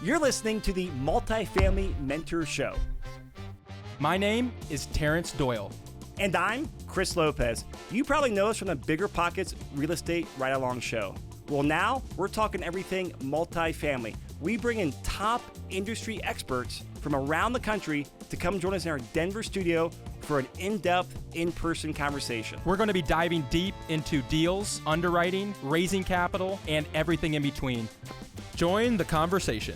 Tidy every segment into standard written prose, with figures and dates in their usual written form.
You're listening to the Multifamily Mentor Show. My name is Terrence Doyle. And I'm Chris Lopez. You probably know us from the BiggerPockets Real Estate Ride Along Show. Well, now we're talking everything multifamily. We bring in top industry experts from around the country to come join us in our Denver studio for an in-depth, in-person conversation. We're going to be diving deep into deals, underwriting, raising capital, and everything in between. Join the conversation.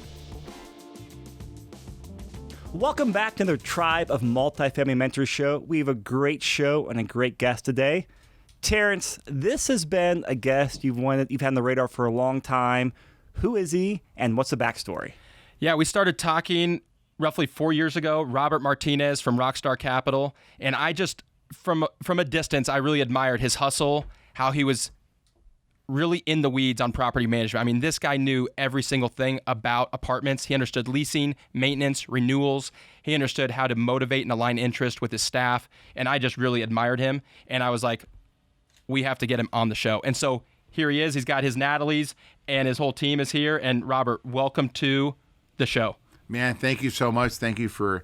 Welcome back to the Tribe of Multifamily Mentors Show. We have a great show and a great guest today. Terrence, this has been a guest you've had on the radar for a long time. Who is he, and what's the backstory? Yeah, we started talking roughly 4 years ago. Robert Martinez from Rockstar Capital, and I just, from a distance, I really admired his hustle, how he was really in the weeds on property management. I mean, this guy knew every single thing about apartments. He understood leasing, maintenance, renewals. He understood how to motivate and align interest with his staff, and I just really admired him. And I was like, we have to get him on the show. And so here he is. He's got his Natalie's, and his whole team is here. And Robert, welcome to the show. Man, thank you so much. Thank you for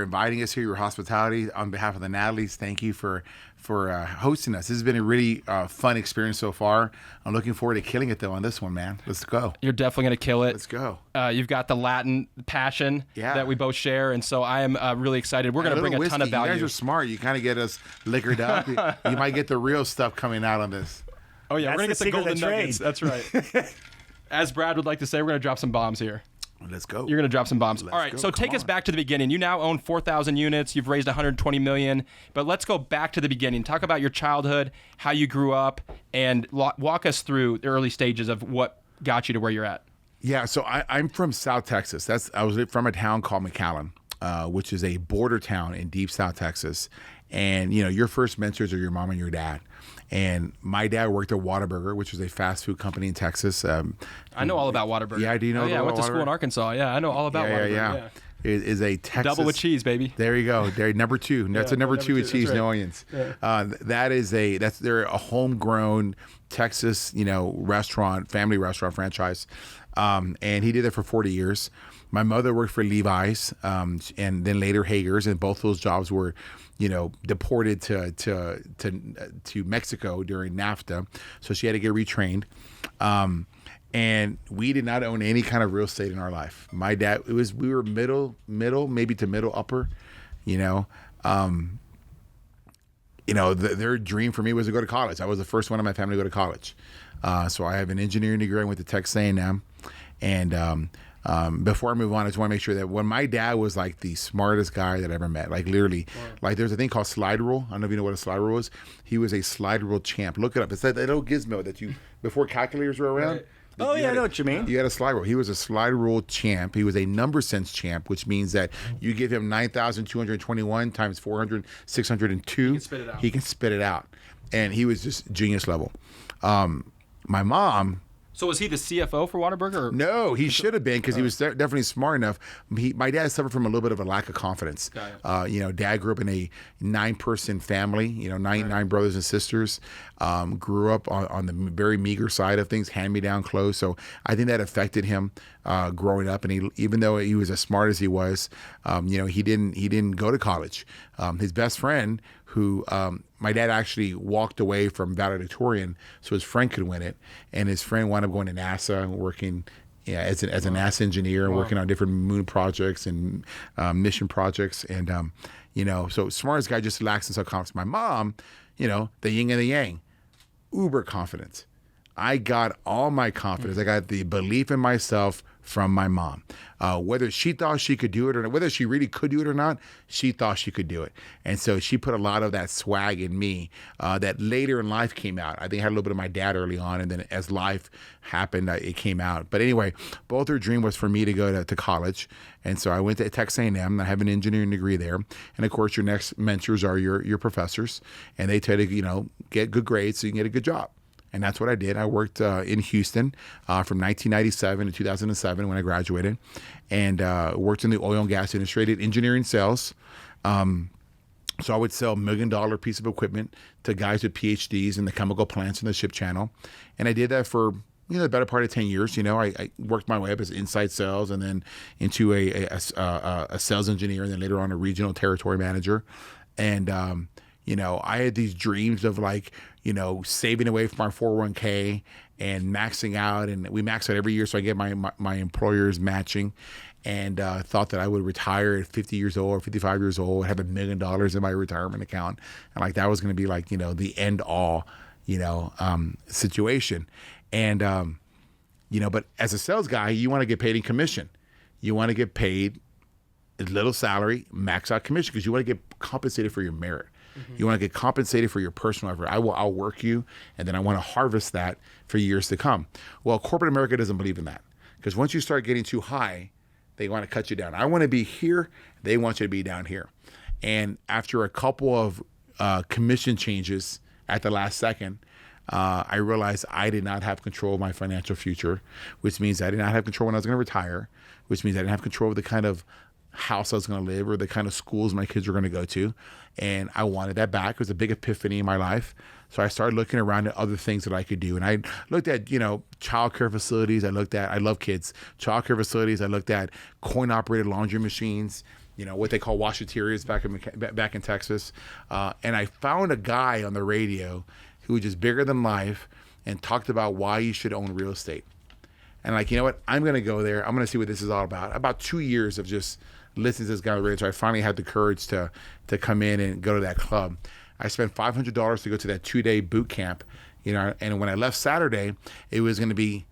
inviting us here, your hospitality. On behalf of the Natalie's, thank you for hosting us. This has been a really fun experience so far. I'm looking forward to killing it, though, on this one, man. Let's go. You're definitely going to kill it. Let's go. You've got the Latin passion that we both share, and so I am really excited. We're going to bring a ton of value. You guys are smart. You kind of get us liquored up. You might get the real stuff coming out on this. Oh, yeah. We're going to get the golden nuggets. That's right. As Brad would like to say, we're going to drop some bombs here. Let's go. You're going to drop some bombs. All right, so take us back to the beginning. You now own 4,000 units. You've raised $120 million. But let's go back to the beginning. Talk about your childhood, how you grew up, and walk us through the early stages of what got you to where you're at. Yeah, so I'm from South Texas. I was from a town called McAllen, which is a border town in deep South Texas. And, you know, your first mentors are your mom and your dad. And my dad worked at Whataburger, which was a fast food company in Texas. I know all about Whataburger. Yeah, do you know? I went to school in Arkansas. Yeah, I know all about Whataburger. Yeah. It is a Texas double with cheese, baby. There you go. There, number two. That's a number two with cheese, no onions. Yeah. They're a homegrown Texas, family restaurant franchise. And he did it for 40 years. My mother worked for Levi's, and then later Hager's, and both those jobs were, deported to Mexico during NAFTA. So she had to get retrained. And we did not own any kind of real estate in our life. My dad, we were middle, maybe to middle upper, their dream for me was to go to college. I was the first one in my family to go to college. So I have an engineering degree. I went to Texas A&M. And before I move on, I just want to make sure that when my dad was like the smartest guy that I ever met, like literally, like there's a thing called slide rule. I don't know if you know what a slide rule is. He was a slide rule champ. Look it up. It's that little gizmo that before calculators were around. Right. Oh, yeah, I know what you mean. You had a slide rule. He was a slide rule champ. He was a number sense champ, which means that you give him 9,221 times 400, 602. He can spit it out. And he was just genius level. My mom... So was he the CFO for Whataburger? No, he should have been because he was definitely smart enough. My dad suffered from a little bit of a lack of confidence. Dad grew up in a 9-person family, nine brothers and sisters, grew up on the very meager side of things, hand-me-down clothes. So I think that affected him growing up. And even though he was as smart as he was, he didn't go to college. His best friend, who my dad actually walked away from valedictorian so his friend could win it, and his friend wound up going to NASA and working as a NASA engineer and working on different moon projects and mission projects, and so smartest guy just lacks in self-confidence. My mom, the yin and the yang, uber confidence. I got all my confidence. I got the belief in myself from my mom. Whether she thought she could do it or not, whether she really could do it or not, she thought she could do it. And so she put a lot of that swag in me that later in life came out. I think I had a little bit of my dad early on, and then as life happened, it came out. But anyway, both their dream was for me to go to college. And so I went to Texas A&M. I have an engineering degree there. And of course, your next mentors are your professors. And they tell you to, get good grades so you can get a good job. And that's what I did. I worked in Houston from 1997 to 2007 when I graduated, and worked in the oil and gas industry. I did engineering sales. So I would sell $1 million piece of equipment to guys with PhDs in the chemical plants in the ship channel. And I did that for the better part of 10 years. I worked my way up as inside sales and then into a sales engineer and then later on a regional territory manager. And, I had these dreams of saving away from our 401k and maxing out. And we max out every year. So I get my employer's matching, and thought that I would retire at 50 years old or 55 years old, have $1 million in my retirement account. And that was going to be the end all, situation. And, but as a sales guy, you want to get paid in commission. You want to get paid a little salary, max out commission, because you want to get compensated for your merit. Mm-hmm. You want to get compensated for your personal effort. I'll work you, and then I want to harvest that for years to come. Well, corporate America doesn't believe in that, because once you start getting too high, they want to cut you down. I want to be here. They want you to be down here. And after a couple of commission changes at the last second, I realized I did not have control of my financial future, which means I did not have control when I was going to retire, which means I didn't have control of the kind of house I was going to live or the kind of schools my kids were going to go to. And I wanted that back. It was a big epiphany in my life. So I started looking around at other things that I could do. And I looked at, childcare facilities. I love kids, childcare facilities. I looked at coin operated laundry machines, what they call washaterias back in Texas. And I found a guy on the radio who was just bigger than life and talked about why you should own real estate. And you know what? I'm going to go there. I'm going to see what this is all about. About 2 years of just listening to this guy on the radio. So I finally had the courage to come in and go to that club. I spent $500 to go to that 2-day boot camp, and when I left Saturday, it was going to be,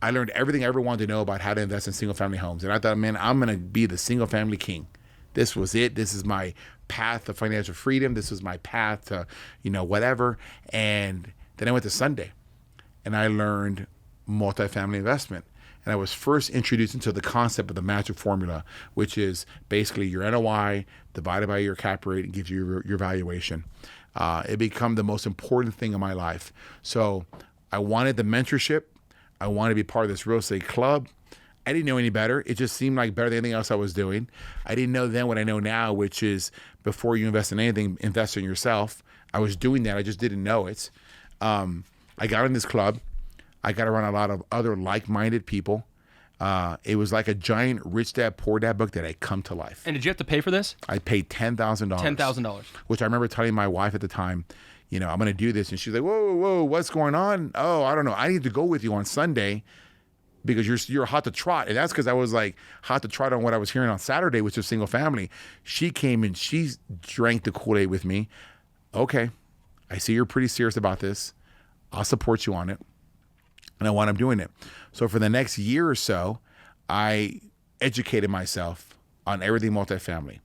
I learned everything I ever wanted to know about how to invest in single family homes. And I thought, man, I'm going to be the single family king. This was it. This is my path to financial freedom. This was my path to, whatever. And then I went to Sunday and I learned multifamily investment. And I was first introduced into the concept of the magic formula, which is basically your NOI divided by your cap rate and gives you your valuation. It became the most important thing in my life. So I wanted the mentorship. I wanted to be part of this real estate club. I didn't know any better. It just seemed like better than anything else I was doing. I didn't know then what I know now, which is before you invest in anything, invest in yourself. I was doing that. I just didn't know it. I got in this club. I got around a lot of other like-minded people. It was like a giant Rich Dad, Poor Dad book that had come to life. And did you have to pay for this? I paid $10,000. $10,000. Which I remember telling my wife at the time, I'm going to do this. And she's like, whoa, what's going on? Oh, I don't know. I need to go with you on Sunday because you're hot to trot. And that's because I was hot to trot on what I was hearing on Saturday, which was single family. She came and she drank the Kool-Aid with me. Okay, I see you're pretty serious about this. I'll support you on it. And I wound up doing it. So for the next year or so, I educated myself on everything multifamily.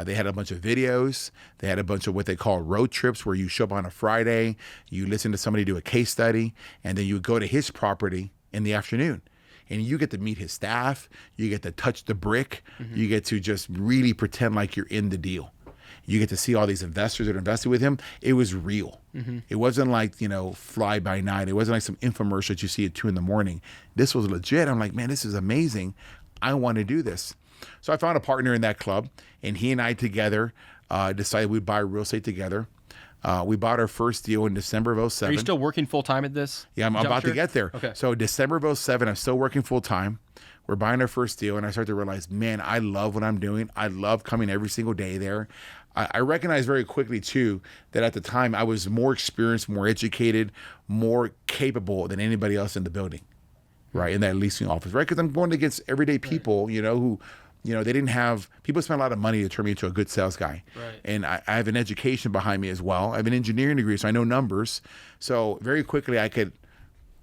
They had a bunch of videos. They had a bunch of what they call road trips where you show up on a Friday, you listen to somebody do a case study, and then you go to his property in the afternoon. And you get to meet his staff. You get to touch the brick. Mm-hmm. You get to just really pretend like you're in the deal. You get to see all these investors that are invested with him. It was real. Mm-hmm. It wasn't fly by night. It wasn't like some infomercial that you see at 2 a.m. This was legit. I'm like, man, this is amazing. I want to do this. So I found a partner in that club, and he and I together decided we'd buy real estate together. We bought our first deal in December of 2007. Are you still working full-time at this? Yeah, I'm about to get there. Okay. So December of 2007, I'm still working full-time. We're buying our first deal, and I start to realize, man, I love what I'm doing. I love coming every single day there. I recognized very quickly, too, that at the time I was more experienced, more educated, more capable than anybody else in the building, right, in that leasing office, right? Because I'm going against everyday people, who, they didn't have, people spent a lot of money to turn me into a good sales guy. Right. And I have an education behind me as well. I have an engineering degree, so I know numbers. So very quickly I could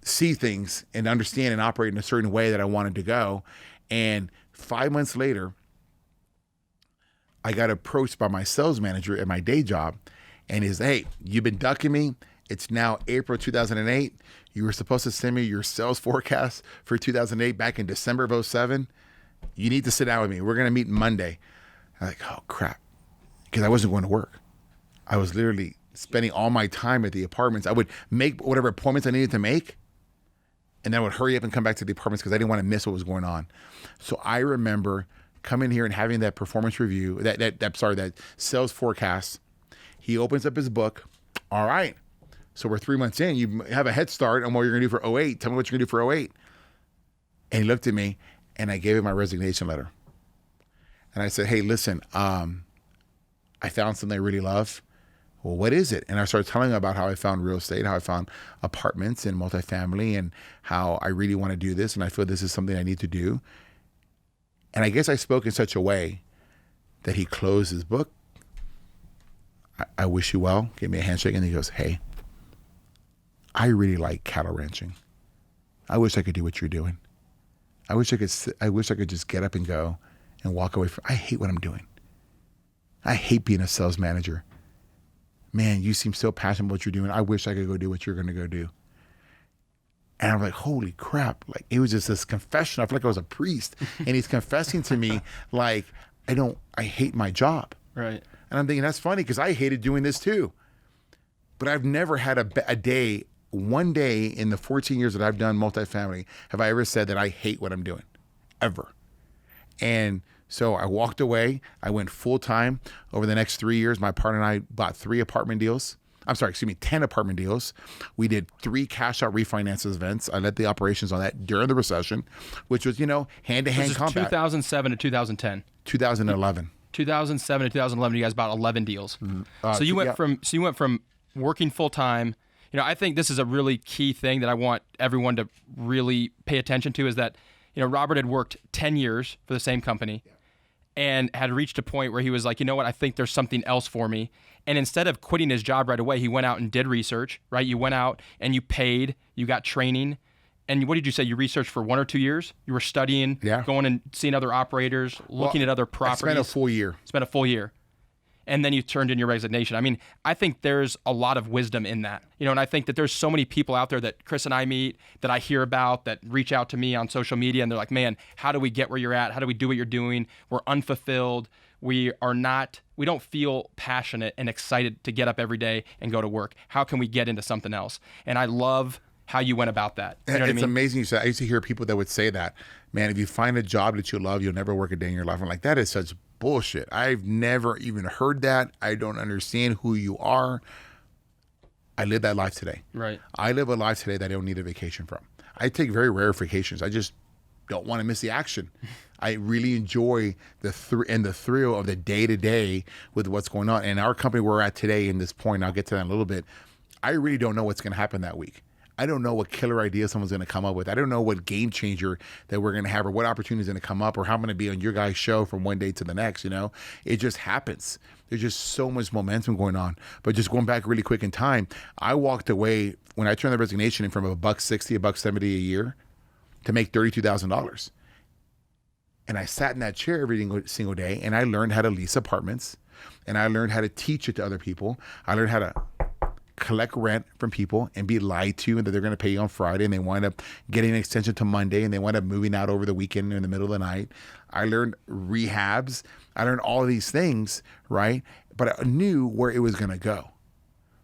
see things and understand and operate in a certain way that I wanted to go. And 5 months later, I got approached by my sales manager at my day job, and he's, hey, you've been ducking me. It's now April 2008. You were supposed to send me your sales forecast for 2008 back in December of 2007. You need to sit down with me. We're going to meet Monday. I'm like, oh, crap, because I wasn't going to work. I was literally spending all my time at the apartments. I would make whatever appointments I needed to make, and then I would hurry up and come back to the apartments because I didn't want to miss what was going on. So I remember coming here and having that performance review, that sales forecast. He opens up his book. All right, So we're 3 months in. You have a head start on what you're going to do for '08. Tell me what you're going to do for '08. And he looked at me, and I gave him my resignation letter. And I said, hey, listen, I found something I really love. Well, what is it? And I started telling him about how I found real estate, how I found apartments and multifamily, and how I really want to do this, and I feel this is something I need to do. And I guess I spoke in such a way that he closed his book. I wish you well, gave me a handshake, and he goes, hey, I really like cattle ranching. I wish I could do what you're doing. I wish I could just get up and go and walk away from. I hate what I'm doing. I hate being a sales manager. Man, you seem so passionate about what you're doing. I wish I could go do what you're going to go do. And I'm like, holy crap. Like, it was just this confession. I feel like I was a priest. And he's confessing to me, like, I hate my job. Right. And I'm thinking, that's funny because I hated doing this too. But I've never had one day in the 14 years that I've done multifamily, have I ever said that I hate what I'm doing, ever. And so I walked away. I went full time. Over the next 3 years, my partner and I bought 10 apartment deals. We did 3 cash out refinances events. I led the operations on that during the recession, which was, hand-to-hand combat. 2007 to 2010. 2011. 2007 to 2011, you guys bought 11 deals. Mm-hmm. So you went from working full time. I think this is a really key thing that I want everyone to really pay attention to is that, Robert had worked 10 years for the same company and had reached a point where he was like, you know what, I think there's something else for me. And instead of quitting his job right away, he went out and did research, right? You went out and you paid, you got training. And what did you say? You researched for 1 or 2 years? You were studying, going and seeing other operators, looking at other properties. I spent a full year. And then you turned in your resignation. I mean, I think there's a lot of wisdom in that. And I think that there's so many people out there that Chris and I meet, that I hear about, that reach out to me on social media, and they're like, man, how do we get where you're at? How do we do what you're doing? We're unfulfilled. We don't feel passionate and excited to get up every day and go to work. How can we get into something else? And I love how you went about that. You know what I mean? It's amazing you said. I used to hear people that would say that, man, if you find a job that you love, you'll never work a day in your life. I'm like, that is such bullshit. I've never even heard that. I don't understand who you are. I live that life today. Right. I live a life today that I don't need a vacation from. I take very rare vacations. I just don't want to miss the action. I really enjoy the thrill of the day-to-day with what's going on. And our company we're at today in this point, I'll get to that in a little bit, I really don't know what's going to happen that week. I don't know what killer idea someone's going to come up with. I don't know what game changer that we're going to have or what opportunity is going to come up or how I'm going to be on your guys' show from one day to the next, It just happens. There's just so much momentum going on. But just going back really quick in time, I walked away when I turned the resignation in from $160, $170 a year to make $32,000. And I sat in that chair every single day and I learned how to lease apartments and I learned how to teach it to other people. I learned how to collect rent from people and be lied to and that they're going to pay you on Friday and they wind up getting an extension to Monday and they wind up moving out over the weekend in the middle of the night. I learned rehabs. I learned all of these things, right? But I knew where it was going to go.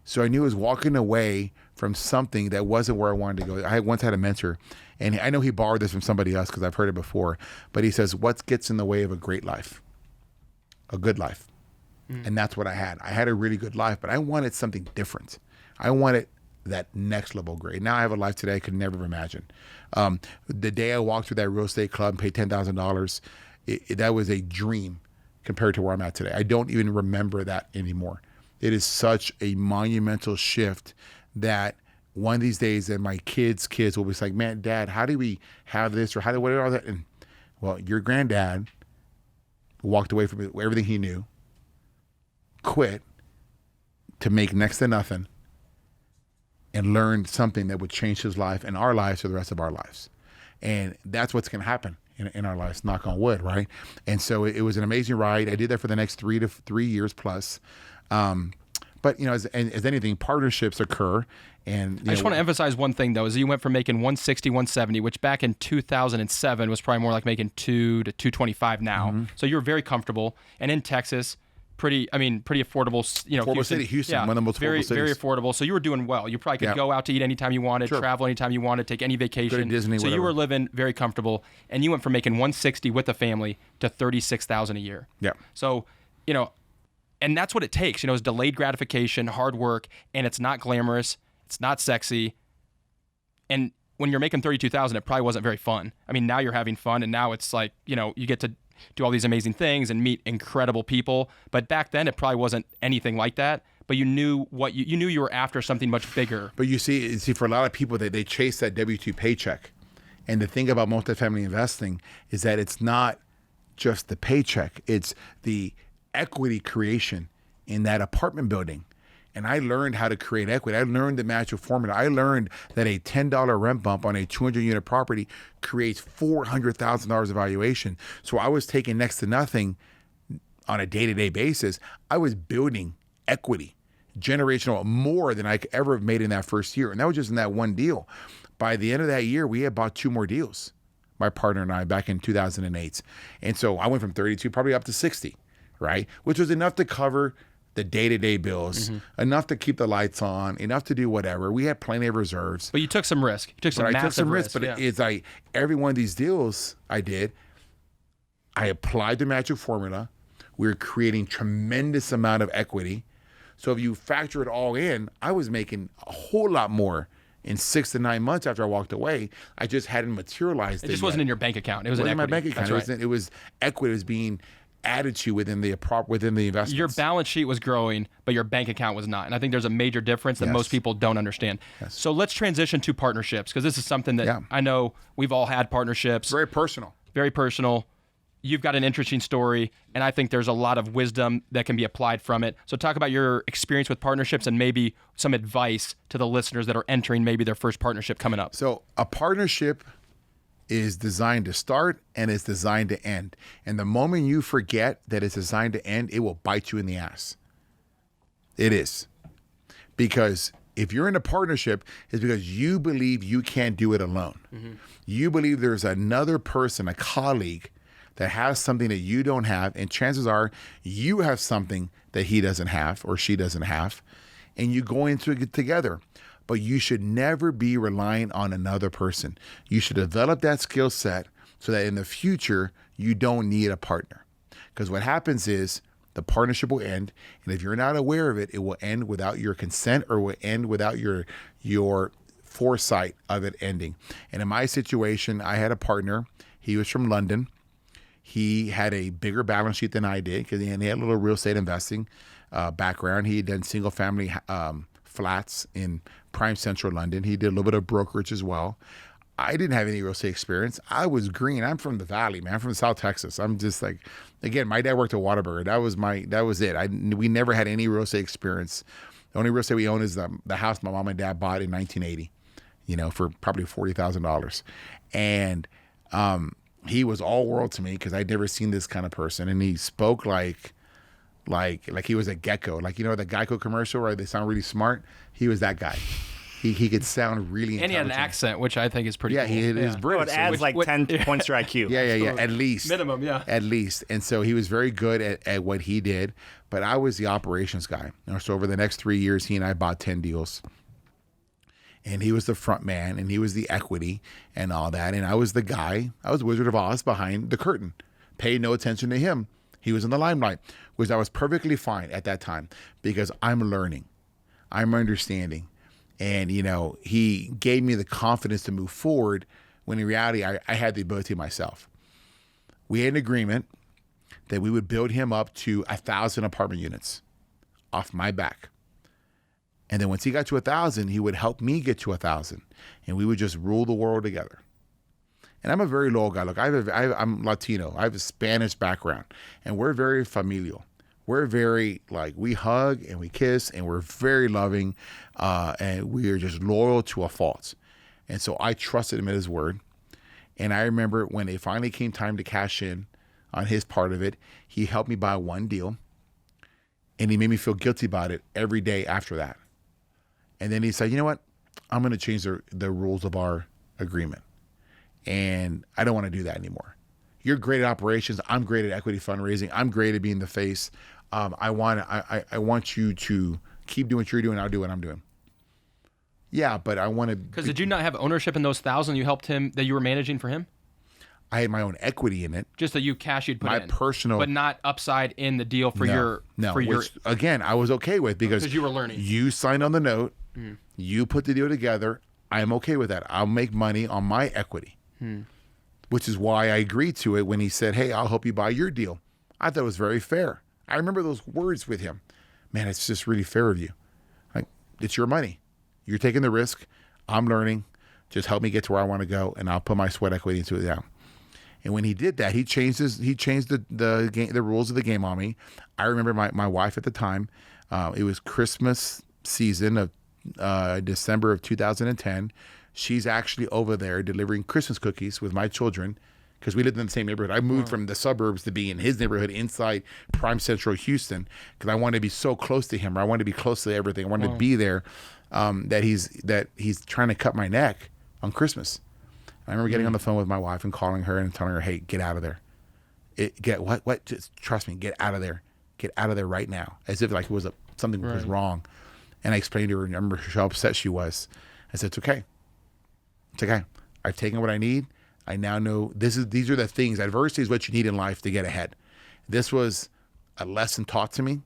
So I knew I was walking away from something that wasn't where I wanted to go. I once had a mentor, and I know he borrowed this from somebody else because I've heard it before, but he says, what gets in the way of a great life? A good life. And that's what I had. I had a really good life, but I wanted something different. I wanted that next level grade. Now I have a life today I could never imagine. The day I walked through that real estate club and paid $10,000, that was a dream compared to where I'm at today. I don't even remember that anymore. It is such a monumental shift that one of these days that my kids will be like, man, Dad, how do we have this or how do whatever all that? And well, your granddad walked away from everything he knew, quit to make next to nothing and learned something that would change his life and our lives for the rest of our lives. And that's what's going to happen in our lives, knock on wood, right? And so it was an amazing ride. I did that for the next 3 years plus. But, as anything, partnerships occur. And I just want to emphasize one thing, though, is you went from making 160, 170, which back in 2007 was probably more like making 2 to 225 now. Mm-hmm. So you were very comfortable. And in Texas, pretty affordable. Houston, yeah, one of the most affordable cities. Very affordable. So you were doing well. You probably could go out to eat anytime you wanted, travel anytime you wanted, take any vacation. Go to Disney, so whatever. You were living very comfortable, and you went from making 160 with a family to $36,000 a year. Yeah. So, and that's what it takes. It's delayed gratification, hard work, and it's not glamorous. It's not sexy. And when you're making $32,000, it probably wasn't very fun. I mean, now you're having fun, and now it's like, you know, you get to do all these amazing things and meet incredible people. But back then, it probably wasn't anything like that. But you knew what you knew you were after something much bigger. But you see, for a lot of people, they chase that W-2 paycheck. And the thing about multifamily investing is that it's not just the paycheck; it's the equity creation in that apartment building. And I learned how to create equity. I learned the magic formula. I learned that a $10 rent bump on a 200-unit property creates $400,000 of valuation. So I was taking next to nothing on a day-to-day basis. I was building equity, generational, more than I could ever have made in that first year. And that was just in that one deal. By the end of that year, we had bought 2 more deals, my partner and I, back in 2008. And so I went from 32 probably up to 60, right? Which was enough to cover the day-to-day bills, enough to keep the lights on, enough to do whatever. We had plenty of reserves. But you took some risk. You took some massive risk. But it's like every one of these deals I did, I applied the magic formula. We were creating tremendous amount of equity. So if you factor it all in, I was making a whole lot more in 6 to 9 months after I walked away. I just hadn't materialized it. It just wasn't in your bank account. It was in my bank account. That's right. It was equity. It was being added to within the investments. Your balance sheet was growing, but your bank account was not. And I think there's a major difference that most people don't understand. Yes. So let's transition to partnerships, because this is something that I know we've all had partnerships. Very personal. Very personal. You've got an interesting story, and I think there's a lot of wisdom that can be applied from it. So talk about your experience with partnerships and maybe some advice to the listeners that are entering maybe their first partnership coming up. So a partnership is designed to start and it's designed to end. And the moment you forget that it's designed to end, it will bite you in the ass. It is. Because if you're in a partnership, it's because you believe you can't do it alone. You believe there's another person, a colleague, that has something that you don't have, and chances are you have something that he doesn't have or she doesn't have, and you go into it together. But you should never be relying on another person. You should develop that skill set so that in the future, you don't need a partner. Because what happens is the partnership will end, and if you're not aware of it, it will end without your consent or will end without your foresight of it ending. And in my situation, I had a partner. He was from London. He had a bigger balance sheet than I did because he had a little real estate investing background. He had done single family flats in prime central London. He did a little bit of brokerage as well. I didn't have any real estate experience. I was green. I'm from the Valley, man. I'm from South Texas. I'm just like, again, my dad worked at Whataburger. That was it. We never had any real estate experience. The only real estate we own is the house my mom and dad bought in 1980, for probably $40,000. And he was all world to me because I'd never seen this kind of person. And he spoke like he was a gecko. Like, the Geico commercial where they sound really smart? He was that guy. He could sound really intelligent. And he had an accent, which I think is pretty cool. He is British. It adds 10 points to your IQ. Yeah. At least. Minimum, yeah. At least. And so he was very good at what he did. But I was the operations guy. So over the next 3 years, he and I bought 10 deals. And he was the front man, and he was the equity and all that. And I was the guy. I was Wizard of Oz behind the curtain. Paid no attention to him. He was in the limelight, which I was perfectly fine at that time because I'm learning. I'm understanding. And, he gave me the confidence to move forward when in reality, I had the ability myself. We had an agreement that we would build him up to 1,000 apartment units off my back. And then once he got to 1,000, he would help me get to 1,000. And we would just rule the world together. And I'm a very loyal guy. Look, I'm Latino. I have a Spanish background. And we're very familial. We're very, we hug and we kiss and we're very loving. And we are just loyal to a fault. And so I trusted him at his word. And I remember when it finally came time to cash in on his part of it, he helped me buy one deal. And he made me feel guilty about it every day after that. And then he said, you know what? I'm going to change the rules of our agreement. And I don't want to do that anymore. You're great at operations. I'm great at equity fundraising. I'm great at being the face. I want you to keep doing what you're doing. I'll do what I'm doing. Yeah, but I want to. Because did you not have ownership in those 1,000 you helped him that you were managing for him? I had my own equity in it. Just that cash you'd put My in. personal, but not upside in the deal for your. which again I was okay with because you were learning. You signed on the note, you put the deal together. I'm okay with that. I'll make money on my equity, which is why I agreed to it when he said, "Hey, I'll help you buy your deal." I thought it was very fair. I remember those words with him. Man, it's just really fair of you. Like, it's your money. You're taking the risk. I'm learning. Just help me get to where I want to go, and I'll put my sweat equity into it now. And when he did that, he changed the rules of the game on me. I remember my wife at the time. It was Christmas season of December of 2010. She's actually over there delivering Christmas cookies with my children because we lived in the same neighborhood. I moved from the suburbs to be in his neighborhood inside prime central Houston because I wanted to be so close to him. Or I wanted to be close to everything. I wanted to be there. That he's trying to cut my neck on Christmas. I remember getting on the phone with my wife and calling her and telling her, "Hey, get out of there. What? Just trust me. Get out of there. Get out of there right now." As if like it was something was wrong. And I explained to her, and I remember how upset she was. I said, "It's okay. It's okay. I've taken what I need. I now know these are the things. Adversity is what you need in life to get ahead." This was a lesson taught to me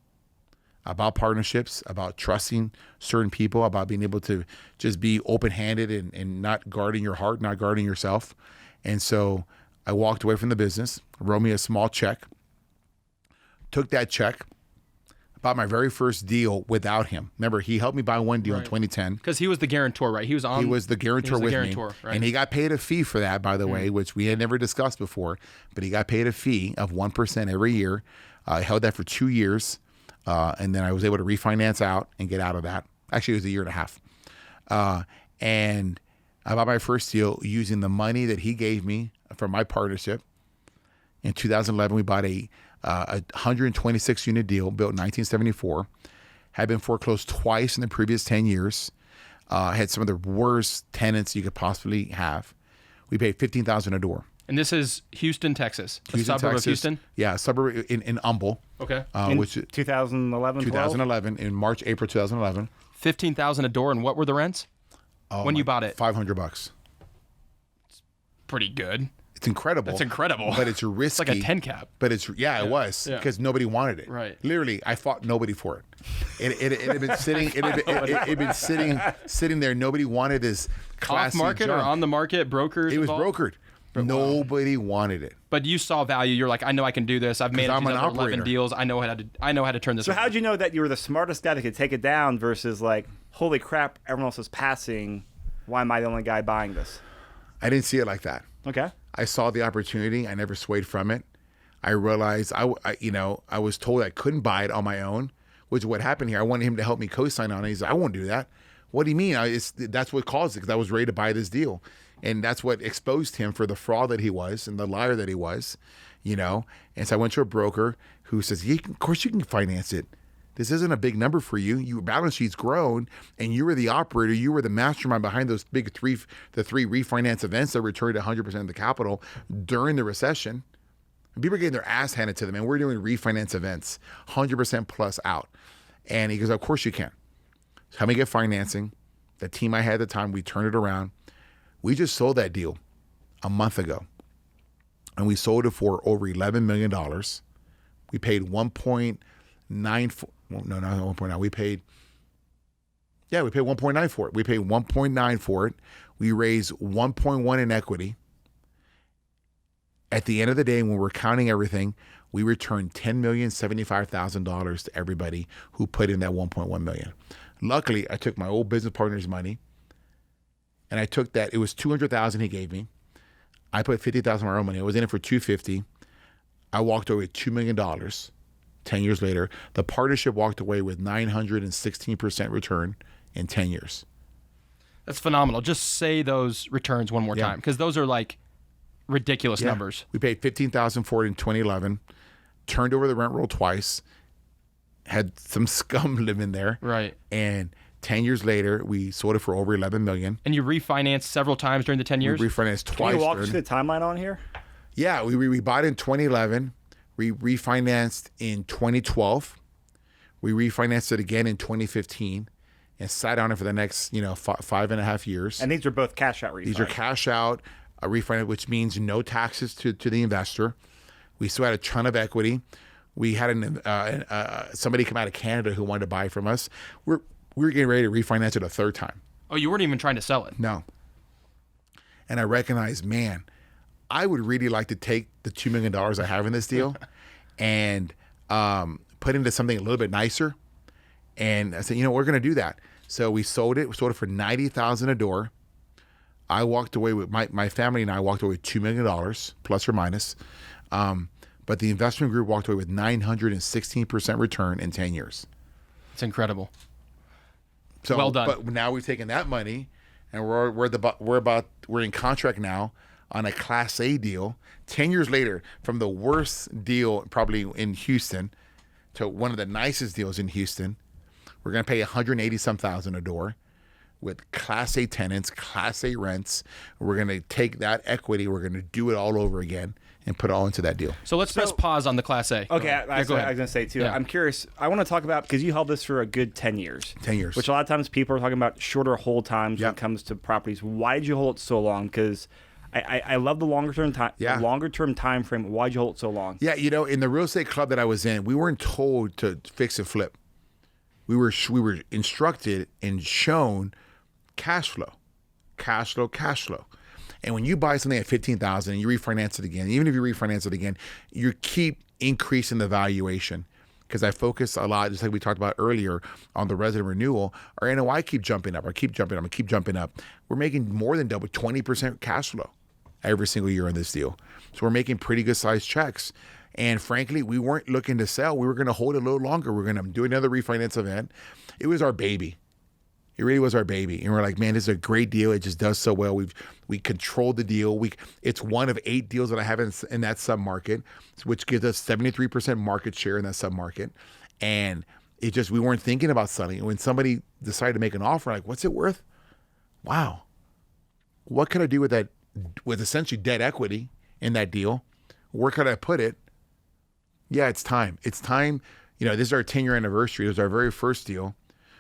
about partnerships, about trusting certain people, about being able to just be open-handed and not guarding your heart, not guarding yourself. And so I walked away from the business, wrote me a small check, took that check, bought my very first deal without him. Remember, he helped me buy one deal in 2010. Because he was the guarantor, right? He was the guarantor with me. Right? And he got paid a fee for that, by the way, which we had never discussed before. But he got paid a fee of 1% every year. I held that for 2 years. And then I was able to refinance out and get out of that. Actually, it was a year and a half. And I bought my first deal using the money that he gave me from my partnership. In 2011, we bought a 126 unit deal built in 1974. Had been foreclosed twice in the previous 10 years. Had some of the worst tenants you could possibly have. We paid $15,000 a door. And this is Houston, Texas, a suburb Texas. of Houston? Yeah, a suburb in Humble. Okay. Which 2011, 2011, in March, April 2011. $15,000 a door, and what were the rents when you bought it? $500. Pretty good. It's incredible. That's incredible. But it's risky. It's like a 10 cap. But it was because nobody wanted it. Right. Literally, I fought nobody for it. It had been sitting. It had been sitting there. Nobody wanted this classy off market junk. or on the market, brokers. It was involved? brokered. Nobody wanted it. But you saw value. You're like, I know I can do this. I've managed I'm an 11 operator. deals. I know how to turn this. So around. how'd you know that you were the smartest guy that could take it down versus like, holy crap, everyone else is passing. Why am I the only guy buying this? I didn't see it like that. Okay. I saw the opportunity. I never swayed from it. I realized I was told I couldn't buy it on my own, which is what happened here. I wanted him to help me co-sign on it. He's like, I won't do that. What do you mean? That's what caused it, because I was ready to buy this deal. And that's what exposed him for the fraud that he was and the liar that he was, And so I went to a broker who says, yeah, of course you can finance it. This isn't a big number for you. Your balance sheet's grown, and you were the operator. You were the mastermind behind those the three refinance events that returned 100% of the capital during the recession. And people are getting their ass handed to them, and we're doing refinance events, 100% plus out. And he goes, of course you can. So help me get financing. The team I had at the time, we turned it around. We just sold that deal a month ago, and we sold it for over $11 million. We paid 1.94. Well, no, not 1.9. We paid 1.9 for it. We paid 1.9 for it. We raised 1.1 in equity. At the end of the day, when we're counting everything, we returned $10,075,000 to everybody who put in that 1.1 million. Luckily, I took my old business partner's money, and I took that. It was $200,000 he gave me. I put $50,000 of my own money. I was in it for $250,000. I walked away with $2 million. 10 years later, the partnership walked away with 916% return in 10 years. That's phenomenal. Just say those returns one more time, because those are like ridiculous numbers. We paid $15,000 for it in 2011, turned over the rent roll twice, had some scum living there. Right. And 10 years later, we sold it for over $11 million. And you refinanced several times during the 10 years? We refinanced twice. Can you walk through the timeline on here? Yeah, we bought in 2011. We refinanced in 2012. We refinanced it again in 2015 and sat on it for the next, 5.5 years. And these are both cash out refis. These are cash out. a refinance, which means no taxes to the investor. We still had a ton of equity. We had somebody come out of Canada who wanted to buy from us. We were getting ready to refinance it a third time. Oh, you weren't even trying to sell it? No. And I recognized, man, I would really like to take the $2 million I have in this deal and put into something a little bit nicer. And I said, we're going to do that. So we sold it. We sold it for $90,000 a door. I walked away with my family and I walked away with $2 million plus or minus. But the investment group walked away with 916% return in 10 years. It's incredible. So, well done. But now we've taken that money and we're in contract now on a Class A deal. 10 years later, from the worst deal probably in Houston to one of the nicest deals in Houston, we're going to pay $180,000 a door with Class A tenants, Class A rents. We're going to take that equity. We're going to do it all over again and put it all into that deal. So let's press pause on the Class A. Okay, I was going to say too. Yeah. I'm curious. I want to talk about, because you held this for a good 10 years. 10 years. Which a lot of times people are talking about shorter hold times when it comes to properties. Why did you hold it so long? Because I love the longer term time. Yeah. The longer term time frame. Why did you hold it so long? Yeah, in the real estate club that I was in, we weren't told to fix and flip. We were instructed and shown cash flow. And when you buy something at $15,000 and you refinance it again, even if you refinance it again, you keep increasing the valuation. Because I focus a lot, just like we talked about earlier, on the resident renewal. Our NOI keep jumping up. We're making more than double, 20% cash flow every single year on this deal. So we're making pretty good sized checks. And frankly, we weren't looking to sell. We were going to hold it a little longer. We're going to do another refinance event. It was our baby. It really was our baby. And we're like, man, this is a great deal. It just does so well. We controlled the deal. It's one of 8 deals that I have in that submarket, which gives us 73% market share in that submarket. And we weren't thinking about selling. And when somebody decided to make an offer, like, what's it worth? Wow. What could I do with that, with essentially debt equity in that deal? Where could I put it? Yeah, it's time. It's time. This is our 10-year anniversary. It was our very first deal.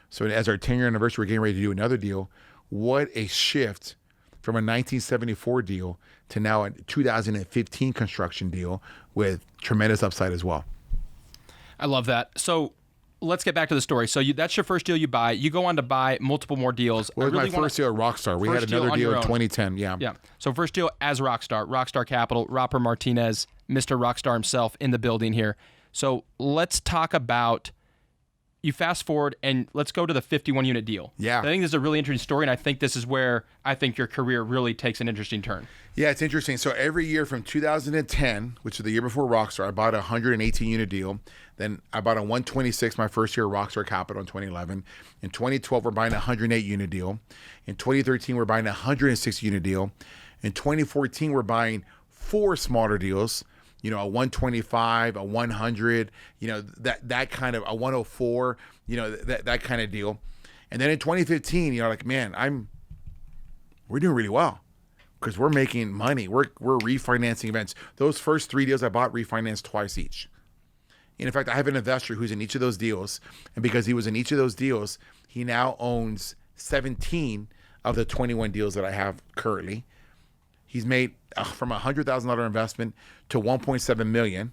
So as our 10-year anniversary, we're getting ready to do another deal. What a shift from a 1974 deal to now a 2015 construction deal with tremendous upside as well. I love that. So let's get back to the story. So that's your first deal you buy. You go on to buy multiple more deals. Well, it was my first deal at Rockstar. We had another deal in 2010. Yeah. Yeah. So first deal as Rockstar Capital, Robert Martinez, Mr. Rockstar himself in the building here. So let's talk about, you fast forward and let's go to the 51 unit deal. Yeah. I think this is a really interesting story, and I think this is where I think your career really takes an interesting turn. Yeah, it's interesting. So every year from 2010, which is the year before Rockstar, I bought a 118 unit deal. Then I bought a 126 my first year at Rockstar Capital in 2011. In 2012, we're buying a 108 unit deal. In 2013, we're buying a 106 unit deal. In 2014, we're buying 4 smaller deals. A 125, a 100, that kind of, a 104, that kind of deal. And then in 2015, like, man, we're doing really well because we're making money. We're refinancing events. Those first 3 deals I bought refinanced twice each. And in fact, I have an investor who's in each of those deals. And because he was in each of those deals, he now owns 17 of the 21 deals that I have currently. He's made from a $100,000 investment to $1.7 million.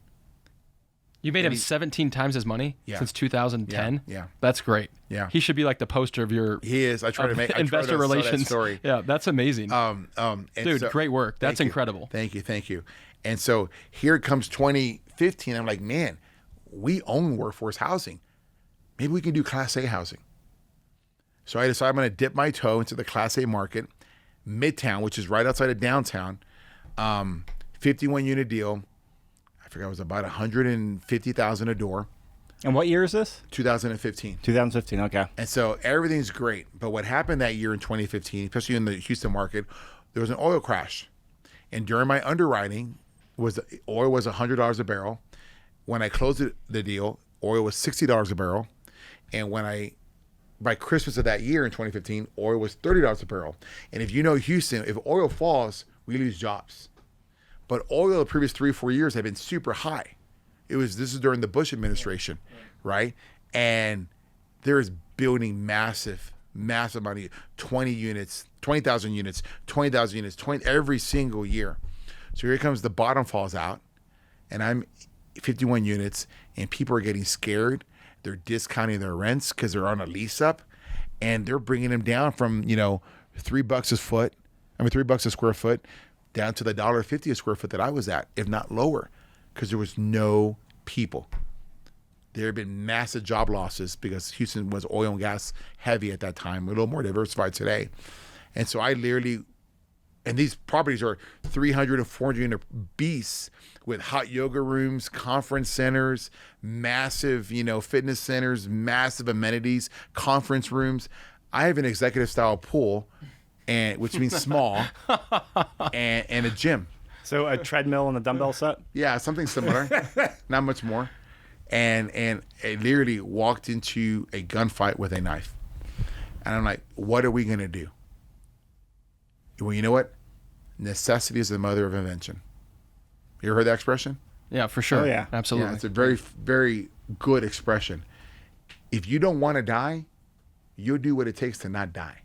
You made him 17 times his money since 2010. Yeah. That's great. Yeah. He should be like the poster of your. He is. I try to make investor relations story. Yeah, that's amazing. Dude, great work. That's incredible. Thank you. And so here comes 2015. I'm like, man, we own workforce housing. Maybe we can do Class A housing. So I decided I'm going to dip my toe into the Class A market, Midtown, which is right outside of downtown. 51 unit deal. I forgot it was about $150,000 a door. And what year is this? 2015. 2015, okay. And so everything's great. But what happened that year in 2015, especially in the Houston market, there was an oil crash. And during my underwriting, oil was $100 a barrel. When I closed the deal, oil was $60 a barrel. And by Christmas of that year in 2015, oil was $30 a barrel. And if you know Houston, if oil falls, we lose jobs. But oil the previous 3 or 4 years had been super high. This is during the Bush administration, right? And there is building massive massive amount of 20 units, 20,000 units, 20,000 units, 20 every single year. So here comes the bottom falls out, and I'm 51 units, and people are getting scared. They're discounting their rents because they're on a lease up, and they're bringing them down from, $3 a square foot down to the $1.50 a square foot that I was at, if not lower, because there was no people. There have been massive job losses because Houston was oil and gas heavy at that time, a little more diversified today. And so I literally, and these properties are 300 and 400 unit beasts with hot yoga rooms, conference centers, massive, fitness centers, massive amenities, conference rooms. I have an executive style pool, which means small, and a gym. So a treadmill and a dumbbell set? Yeah, something similar, not much more. And I literally walked into a gunfight with a knife. And I'm like, what are we going to do? Well, you know what? Necessity is the mother of invention. You ever heard that expression? Yeah, for sure. Oh, yeah. Absolutely. Yeah, it's a very, very good expression. If you don't want to die, you'll do what it takes to not die.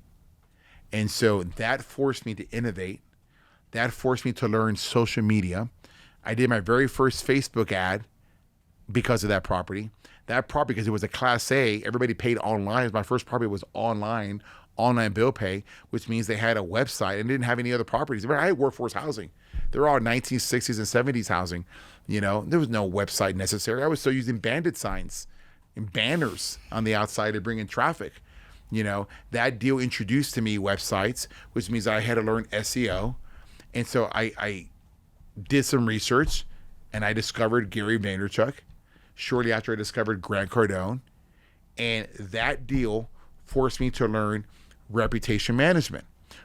And so that forced me to innovate. That forced me to learn social media. I did my very first Facebook ad because of that property. That property, because it was a Class A, everybody paid online. My first property was online bill pay, which means they had a website and didn't have any other properties. I had workforce housing. They were all 1960s and 70s housing. There was no website necessary. I was still using bandit signs and banners on the outside to bring in traffic. That deal introduced to me websites, which means I had to learn SEO. And so I did some research, and I discovered Gary Vaynerchuk. Shortly after, I discovered Grant Cardone, and that deal forced me to learn reputation management,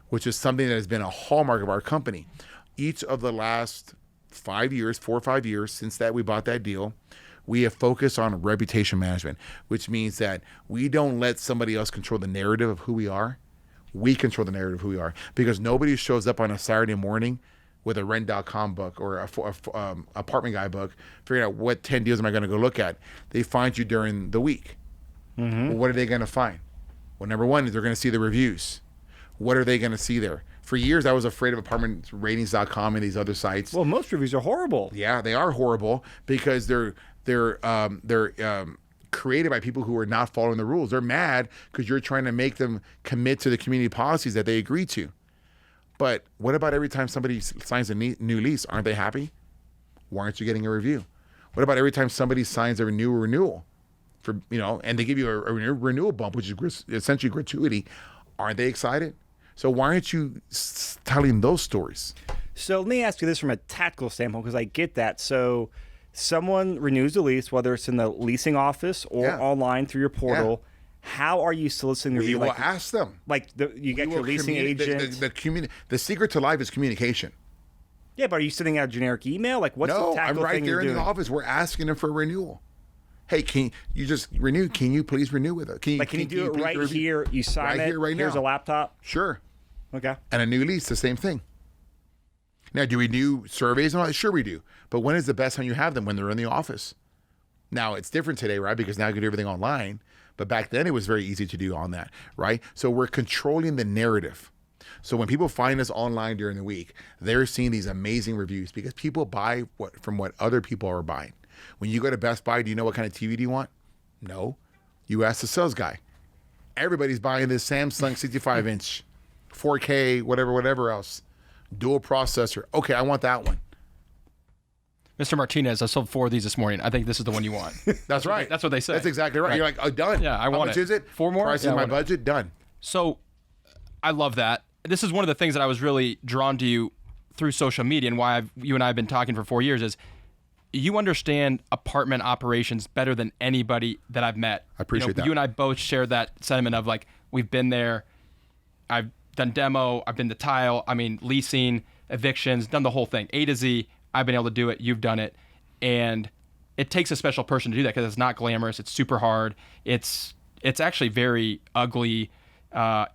which is something that has been a hallmark of our company. Each of the last 4 or 5 years since that we bought that deal, we have focused on reputation management, which means that we don't let somebody else control the narrative of who we are. We control the narrative of who we are, because nobody shows up on a Saturday morning with a rent.com book or a apartment guy book, figuring out what 10 deals am I going to go look at. They find you during the week. Mm-hmm. Well, what are they going to find? Well, number one is they're going to see the reviews. What are they going to see there? For years, I was afraid of apartmentratings.com and these other sites. Well, most reviews are horrible. Yeah, they are horrible because they're created by people who are not following the rules. They're mad because you're trying to make them commit to the community policies that they agree to. But what about every time somebody signs a new lease? Aren't they happy? Why aren't you getting a review? What about every time somebody signs a renewal and they give you a renewal bump, which is essentially gratuity? Aren't they excited? So why aren't you telling those stories? So let me ask you this from a tactical standpoint, because I get that. So someone renews the lease, whether it's in the leasing office or online through your portal. Yeah. How are you soliciting the review? We will ask them. You get your leasing agent. The secret to life is communication. Yeah, but are you sending out a generic email? What's the tactical thing you're doing? No, I'm right there in the office. We're asking them for a renewal. Hey, can you just renew? Can you please renew with us? Can you do it right here? You sign it. Here's a laptop. Sure. Okay. And a new lease, the same thing. Now, do we do surveys and all that? Sure we do. But when is the best time you have them? When they're in the office. Now, it's different today, right? Because now you can do everything online. But back then, it was very easy to do on that, right? So we're controlling the narrative. So when people find us online during the week, they're seeing these amazing reviews because people buy from what other people are buying. When you go to Best Buy, do you know what kind of TV do you want? No. You ask the sales guy. Everybody's buying this Samsung 65-inch, 4K, whatever else. Dual processor. Okay, I want that one. Mr. Martinez, I sold 4 of these this morning. I think this is the one you want. That's right. That's what they say. That's exactly right. You're like, oh, done. Yeah, I want it. How much is it? 4 more? Price is my budget. Done. So I love that. This is one of the things that I was really drawn to you through social media, and why you and I have been talking for 4 years is you understand apartment operations better than anybody that I've met. I appreciate that. You and I both share that sentiment of we've been there. I've done demo. I've been to tile. Leasing, evictions, done the whole thing. A to Z. I've been able to do it. You've done it. And it takes a special person to do that because it's not glamorous. It's super hard. It's actually very ugly. Everyone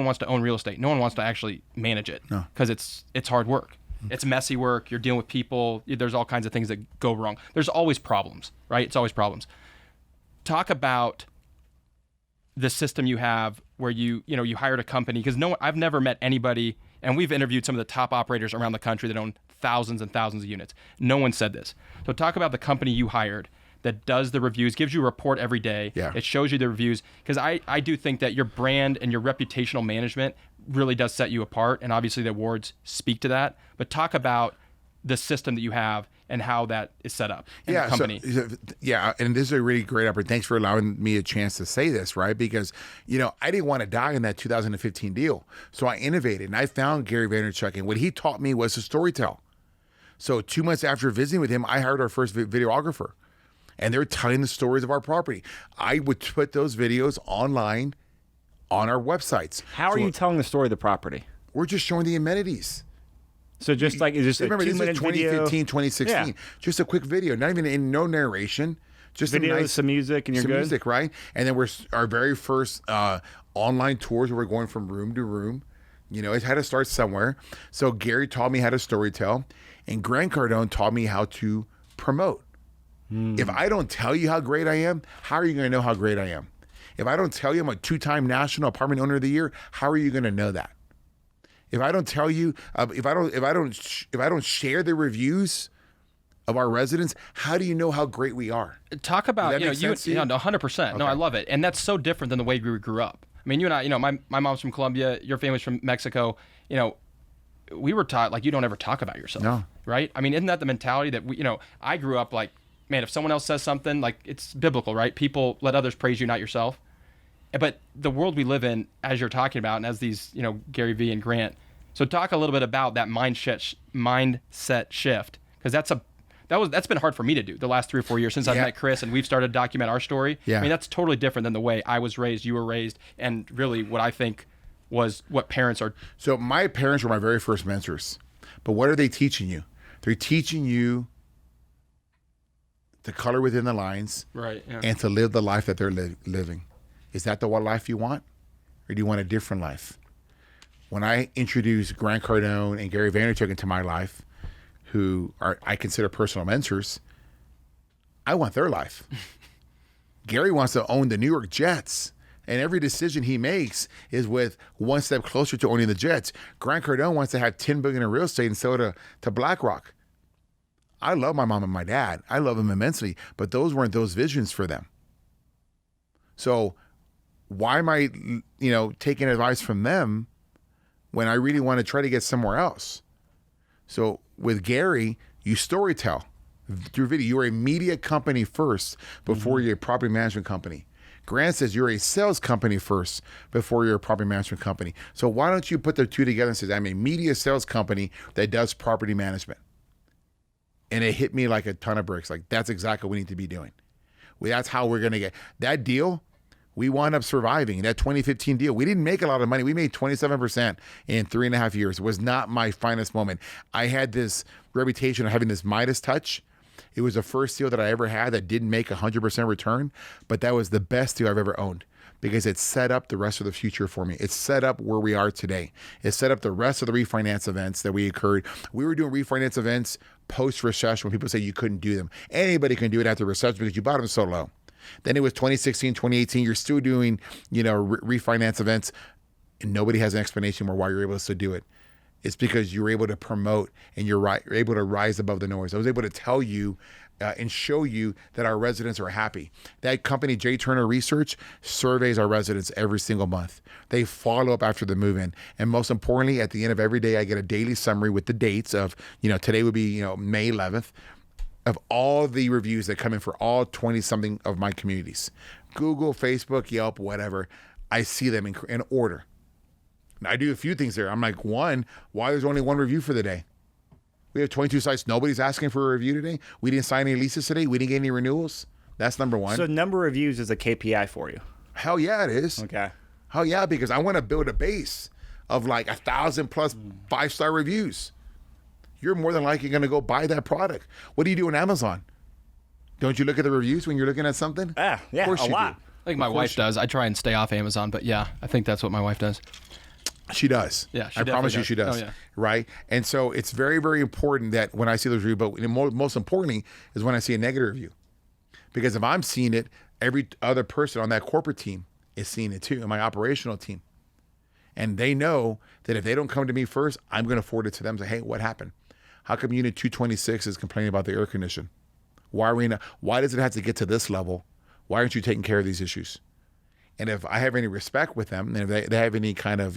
wants to own real estate. No one wants to actually manage it because it's hard work. It's messy work. You're dealing with people. There's all kinds of things that go wrong. There's always problems, right? It's always problems. Talk about the system you have where you hired a company, because I've never met anybody, and we've interviewed some of the top operators around the country that own thousands and thousands of units. No one said this. So talk about the company you hired that does the reviews, gives you a report every day. Yeah. It shows you the reviews, because I do think that your brand and your reputational management really does set you apart, and obviously the awards speak to that. But talk about the system that you have and how that is set up in the company. And this is a really great opportunity. Thanks for allowing me a chance to say this, right? Because, I didn't want to die in that 2015 deal. So I innovated, and I found Gary Vaynerchuk, and what he taught me was to storytell. So 2 months after visiting with him, I hired our first videographer, and they're telling the stories of our property. I would put those videos online on our websites. How are you telling the story of the property? We're just showing the amenities. So just like, is this Remember, a this is 2015, video? 2016. Yeah. Just a quick video, not even in no narration. Just Video, some some music, and you're some good? music, right? And then our very first online tours where we're going from room to room. It had to start somewhere. So Gary taught me how to storytell, and Grant Cardone taught me how to promote. If I don't tell you how great I am, how are you going to know how great I am? If I don't tell you I'm a 2-time national apartment owner of the year, how are you going to know that? If I don't tell you, if I don't share the reviews of our residents, how do you know how great we are? Talk about, Does that make sense to you? 100%. No, I love it. And that's so different than the way we grew up. I mean, you and I, my mom's from Colombia, your family's from Mexico. We were taught, like, you don't ever talk about yourself. No. Right? I mean, isn't that the mentality that I grew up like, man, if someone else says something, like, it's biblical, right? People, let others praise you, not yourself. But the world we live in, as you're talking about, and as these, Gary Vee and Grant. So talk a little bit about that mindset shift, because that's been hard for me to do the last 3 or 4 years since I've met Chris and we've started to document our story. Yeah. I mean, that's totally different than the way I was raised, you were raised, and really what I think was what parents are. So my parents were my very first mentors. But what are they teaching you? They're teaching you to color within the lines, Right. Yeah. and to live the life that they're living. Is that the one life you want? Or do you want a different life? When I introduced Grant Cardone and Gary Vaynerchuk into my life, who I consider personal mentors, I want their life. Gary wants to own the New York Jets, and every decision he makes is with one step closer to owning the Jets. Grant Cardone wants to have $10 billion in real estate and sell it to BlackRock. I love my mom and my dad. I love them immensely, but those weren't those visions for them. So why am I, taking advice from them when I really want to try to get somewhere else? So with Gary, you storytell through video. You're a media company first before you're a property management company. Grant says you're a sales company first before you're a property management company. So why don't you put the two together and say, I'm a media sales company that does property management? And it hit me like a ton of bricks. Like, that's exactly what we need to be doing. That's how we're going to get that deal. We wound up surviving that 2015 deal. We didn't make a lot of money. We made 27% in 3.5 years. It was not my finest moment. I had this reputation of having this Midas touch. It was the first deal that I ever had that didn't make 100% return, but that was the best deal I've ever owned because it set up the rest of the future for me. It set up where we are today. It set up the rest of the refinance events that we occurred. We were doing refinance events post-recession when people say you couldn't do them. Anybody can do it after recession because you bought them so low. Then it was 2016, 2018. You're still doing, refinance events, and nobody has an explanation for why you're able to do it. It's because you're able to promote and you're able to rise above the noise. I was able to tell you and show you that our residents are happy. That company, J. Turner Research, surveys our residents every single month. They follow up after the move-in. And most importantly, at the end of every day, I get a daily summary with the dates of, today would be, May 11th, of all the reviews that come in for all 20-something of my communities. Google, Facebook, Yelp, whatever. I see them in order. I do a few things there. I'm like, one, why there's only one review for the day? We have 22 sites. Nobody's asking for a review today. We didn't sign any leases today. We didn't get any renewals. That's number one. So number of views is a KPI for you. Hell yeah, it is. Okay. Hell yeah, because I want to build a base of like 1,000 plus 5-star reviews. You're more than likely going to go buy that product. What do you do on Amazon? Don't you look at the reviews when you're looking at something? Yeah, of course a you lot. do. I think my wife does. I try and stay off Amazon, but yeah, I think that's what my wife does. She does. Yeah, she I promise you does. she does. Oh, yeah. Right? And so it's very, very important that when I see those reviews, but most importantly is when I see a negative review. Because if I'm seeing it, every other person on that corporate team is seeing it too, and my operational team. And they know that if they don't come to me first, I'm going to forward it to them. Say, hey, what happened? How come Unit 226 is complaining about the air condition? Why does it have to get to this level? Why aren't you taking care of these issues? And if I have any respect with them, and if they have any kind of,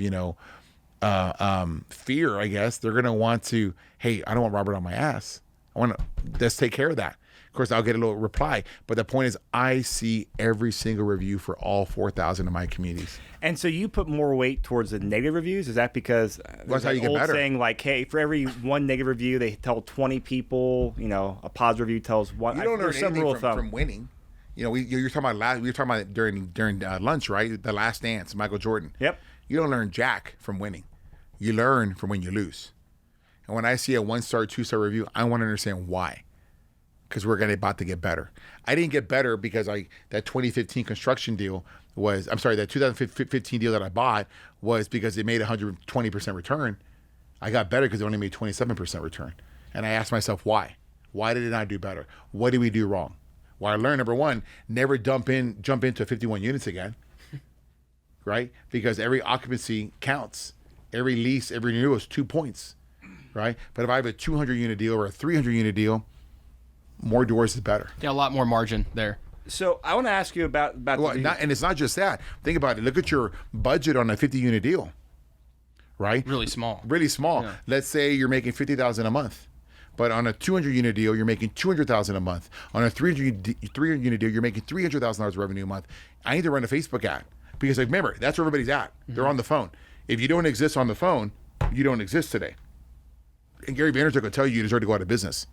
fear, I guess, they're going to want to, hey, I don't want Robert on my ass. Let's take care of that. Of course, I'll get a little reply. But the point is, I see every single review for all 4,000 of my communities. And so you put more weight towards the negative reviews? Is that because that's how you get old better? Saying like, hey, for every one negative review, they tell 20 people. A positive review tells one. You don't learn anything from winning. You're talking about we were talking about during lunch, right? The Last Dance, Michael Jordan. Yep. You don't learn jack from winning. You learn from when you lose. And when I see a 1-star, 2-star review, I want to understand why. Because we're about to get better. I didn't get better because that 2015 construction deal that 2015 deal that I bought was because it made 120% return. I got better because it only made 27% return. And I asked myself, why? Why did it not do better? What did we do wrong? Well, I learned, number one, never jump into 51 units again, right? Because every occupancy counts. Every lease, every renewal is 2 points, right? But if I have a 200-unit deal or a 300-unit deal, more doors is better. Yeah, a lot more margin there. So I want to ask you about and it's not just that. Think about it. Look at your budget on a 50-unit deal, right? Really small. Really small. Yeah. Let's say you're making $50,000 a month, but on a 200-unit deal, you're making $200,000 a month. On a 300-unit deal, you're making $300,000 revenue a month. I need to run a Facebook ad because, remember, that's where everybody's at. Mm-hmm. They're on the phone. If you don't exist on the phone, you don't exist today. And Gary Vaynerchuk will tell you deserve to go out of business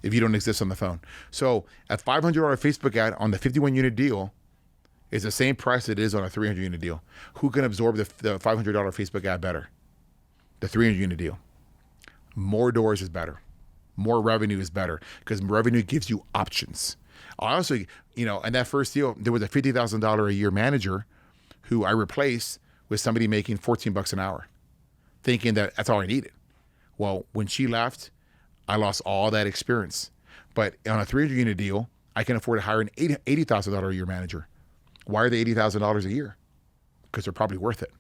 if you don't exist on the phone. So a $500 Facebook ad on the 51-unit deal is the same price it is on a 300-unit deal. Who can absorb the $500 Facebook ad better? The 300-unit deal. More doors is better. More revenue is better because revenue gives you options. I also, in that first deal, there was a $50,000 a year manager who I replaced with somebody making $14 an hour, thinking that that's all I needed. Well, when she left, I lost all that experience. But on a 300-unit deal, I can afford to hire an $80,000 a year manager. Why are they $80,000 a year? Because they're probably worth it.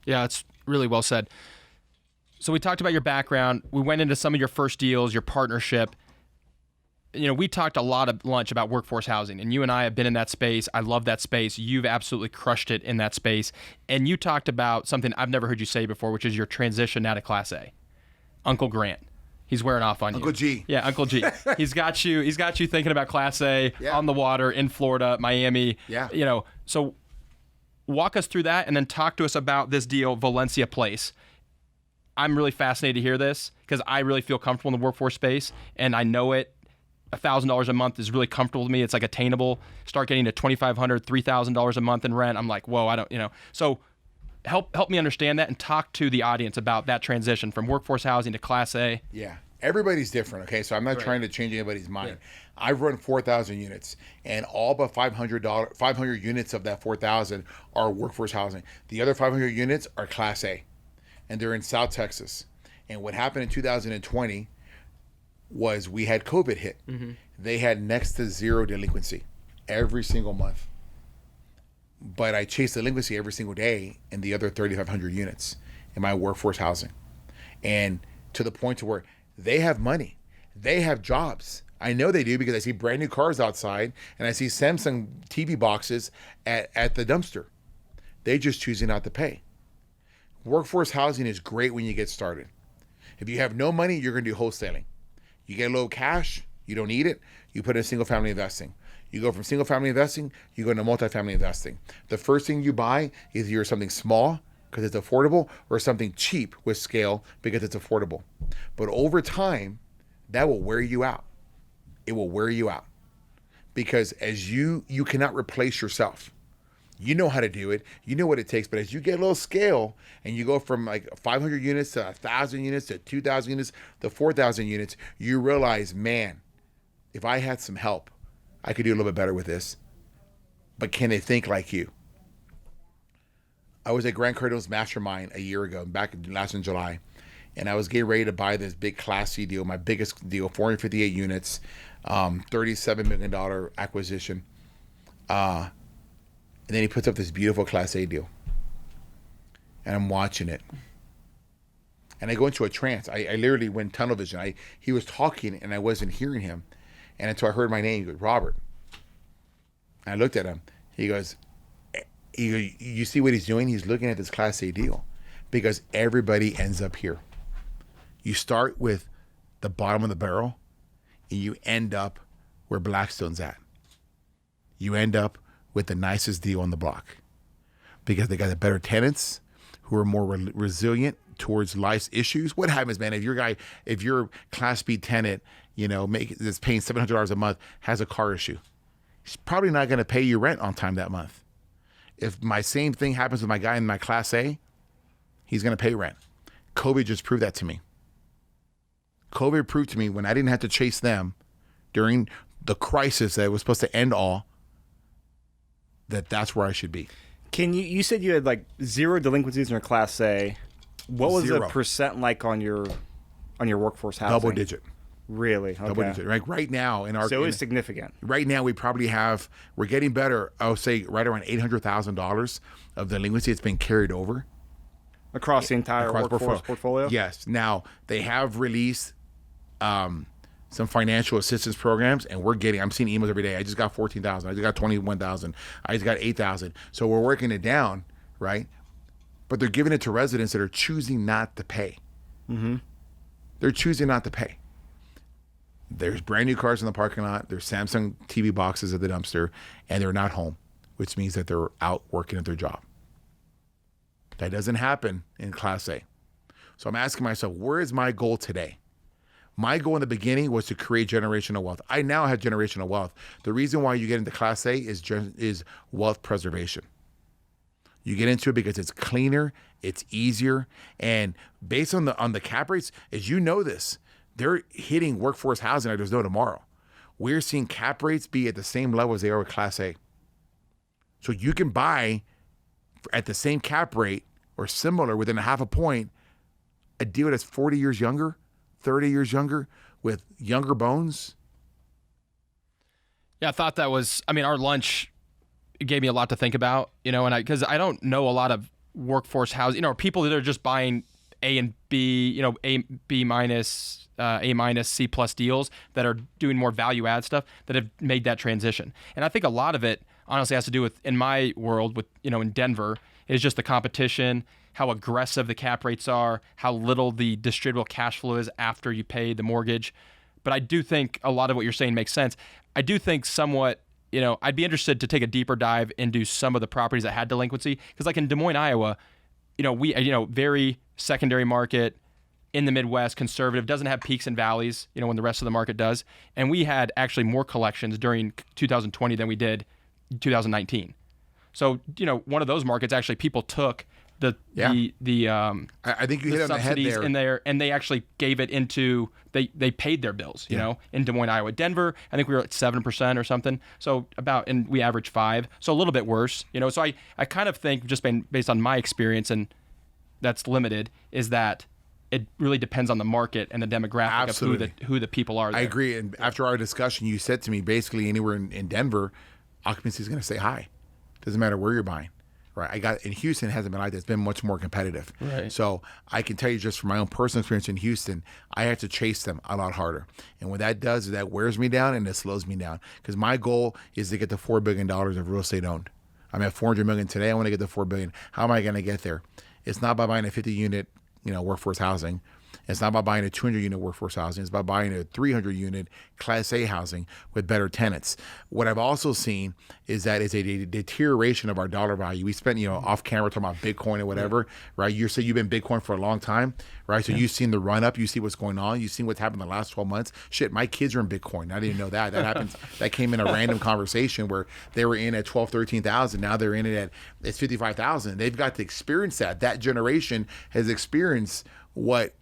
Yeah, it's really well said. So we talked about your background. We went into some of your first deals, your partnership. We talked a lot at lunch about workforce housing, and you and I have been in that space. I love that space. You've absolutely crushed it in that space. And you talked about something I've never heard you say before, which is your transition now to Class A. Uncle Grant. He's wearing off on you. Uncle G. Yeah, Uncle G. He's got you thinking about Class A, on the water in Florida, Miami. Yeah. So walk us through that and then talk to us about this deal, Valencia Place. I'm really fascinated to hear this because I really feel comfortable in the workforce space, and I know it. $1,000 a month is really comfortable to me. It's like attainable. Start getting to $2,500, $3,000 a month in rent. I'm like, whoa, I don't. So help me understand that and talk to the audience about that transition from workforce housing to Class A. Yeah, everybody's different. Okay, so I'm not trying to change anybody's mind. Yeah. I've run 4,000 units, and all but 500 units of that 4,000 are workforce housing. The other 500 units are Class A, and they're in South Texas. And what happened in 2020 was we had COVID hit. Mm-hmm. They had next to zero delinquency every single month. But I chased delinquency every single day in the other 3,500 units in my workforce housing. And to the point to where they have money. They have jobs. I know they do because I see brand new cars outside and I see Samsung TV boxes at the dumpster. They just choosing not to pay. Workforce housing is great when you get started. If you have no money, you're going to do wholesaling. You get a little cash, you don't need it, you put in single family investing. You go from single family investing, you go into multifamily investing. The first thing you buy is either something small because it's affordable or something cheap with scale because it's affordable. But over time, that will wear you out. It will wear you out because as you cannot replace yourself. You know how to do it. You know what it takes. But as you get a little scale and you go from like 500 units to 1,000 units to 2,000 units to 4,000 units, you realize, man, if I had some help, I could do a little bit better with this. But can they think like you? I was at Grant Cardano's mastermind a year ago, last in July, and I was getting ready to buy this big Class C deal, my biggest deal, 458 units, $37 million acquisition. And then he puts up this beautiful Class A deal. And I'm watching it. And I go into a trance. I literally went tunnel vision. He was talking and I wasn't hearing him. And until I heard my name, he goes, Robert. And I looked at him. He goes, you see what he's doing? He's looking at this Class A deal because everybody ends up here. You start with the bottom of the barrel and you end up where Blackstone's at. You end up with the nicest deal on the block because they got the better tenants who are more resilient towards life's issues. What happens, man, if your Class B tenant, that's paying $700 a month has a car issue? He's probably not going to pay you rent on time that month. If my same thing happens with my guy in my Class A, he's going to pay rent. COVID just proved that to me. COVID proved to me when I didn't have to chase them during the crisis that was supposed to end all, that's where I should be. You said you had like 0 delinquencies in your Class A. What was 0. the percent like on your workforce housing? Double digit. Really? Okay. Double digit. Like right now So it's significant. Right now we're getting better. I would say right around $800,000 of delinquency that's been carried over. Across the entire workforce portfolio? Yes. Now they have released some financial assistance programs, and I'm seeing emails every day. I just got 14,000. I just got 21,000. I just got 8,000. So we're working it down, right? But they're giving it to residents that are choosing not to pay. Mm-hmm. They're choosing not to pay. There's brand new cars in the parking lot. There's Samsung TV boxes at the dumpster, and they're not home, which means that they're out working at their job. That doesn't happen in Class A. So I'm asking myself, where is my goal today? My goal in the beginning was to create generational wealth. I now have generational wealth. The reason why you get into Class A is wealth preservation. You get into it because it's cleaner, it's easier, and based on the cap rates, as you know this, they're hitting workforce housing like there's no tomorrow. We're seeing cap rates be at the same level as they are with Class A. So you can buy at the same cap rate or similar within a half a point a deal that's 40 years younger, 30 years younger with younger bones. Yeah, I thought that was, our lunch gave me a lot to think about, and because I don't know a lot of workforce housing, or people that are just buying A and B, A, B minus, A minus, C plus deals that are doing more value add stuff that have made that transition. And I think a lot of it honestly has to do with, in my world, with, in Denver, is just the competition, how aggressive the cap rates are, how little the distributable cash flow is after you pay the mortgage. But I do think a lot of what you're saying makes sense. I do think somewhat, I'd be interested to take a deeper dive into some of the properties that had delinquency. Because like in Des Moines, Iowa, we, very secondary market in the Midwest, conservative, doesn't have peaks and valleys, when the rest of the market does. And we had actually more collections during 2020 than we did in 2019. So, one of those markets, actually people took I think you hit on the head there. In there, and they actually gave it into, they paid their bills, in Des Moines, Iowa. Denver, I think we were at 7% or something. So and we averaged 5%. So a little bit worse, So I kind of think, just based on my experience, and that's limited, is that it really depends on the market and the demographic of who the people are there. I agree. And after our discussion, you said to me, basically anywhere in Denver, occupancy is going to stay high. Doesn't matter where you're buying. Right. In Houston, it hasn't been like that. It's been much more competitive. Right. So I can tell you just from my own personal experience in Houston, I had to chase them a lot harder. And what that does is that wears me down and it slows me down. Because my goal is to get to $4 billion of real estate owned. I'm at $400 million today. I want to get to $4 billion. How am I going to get there? It's not by buying a 50-unit, workforce housing. It's not about buying a 200-unit workforce housing. It's about buying a 300-unit Class A housing with better tenants. What I've also seen is that it's a deterioration of our dollar value. We spent, off camera talking about Bitcoin or whatever, right? You say you've been Bitcoin for a long time, right? So you've seen the run up. You see what's going on. You've seen what's happened in the last 12 months. Shit, my kids are in Bitcoin. I didn't know that. That happened. That came in a random conversation where they were in at 12, 13,000. Now they're in it at it's 55,000. They've got to experience that. That generation has experienced what,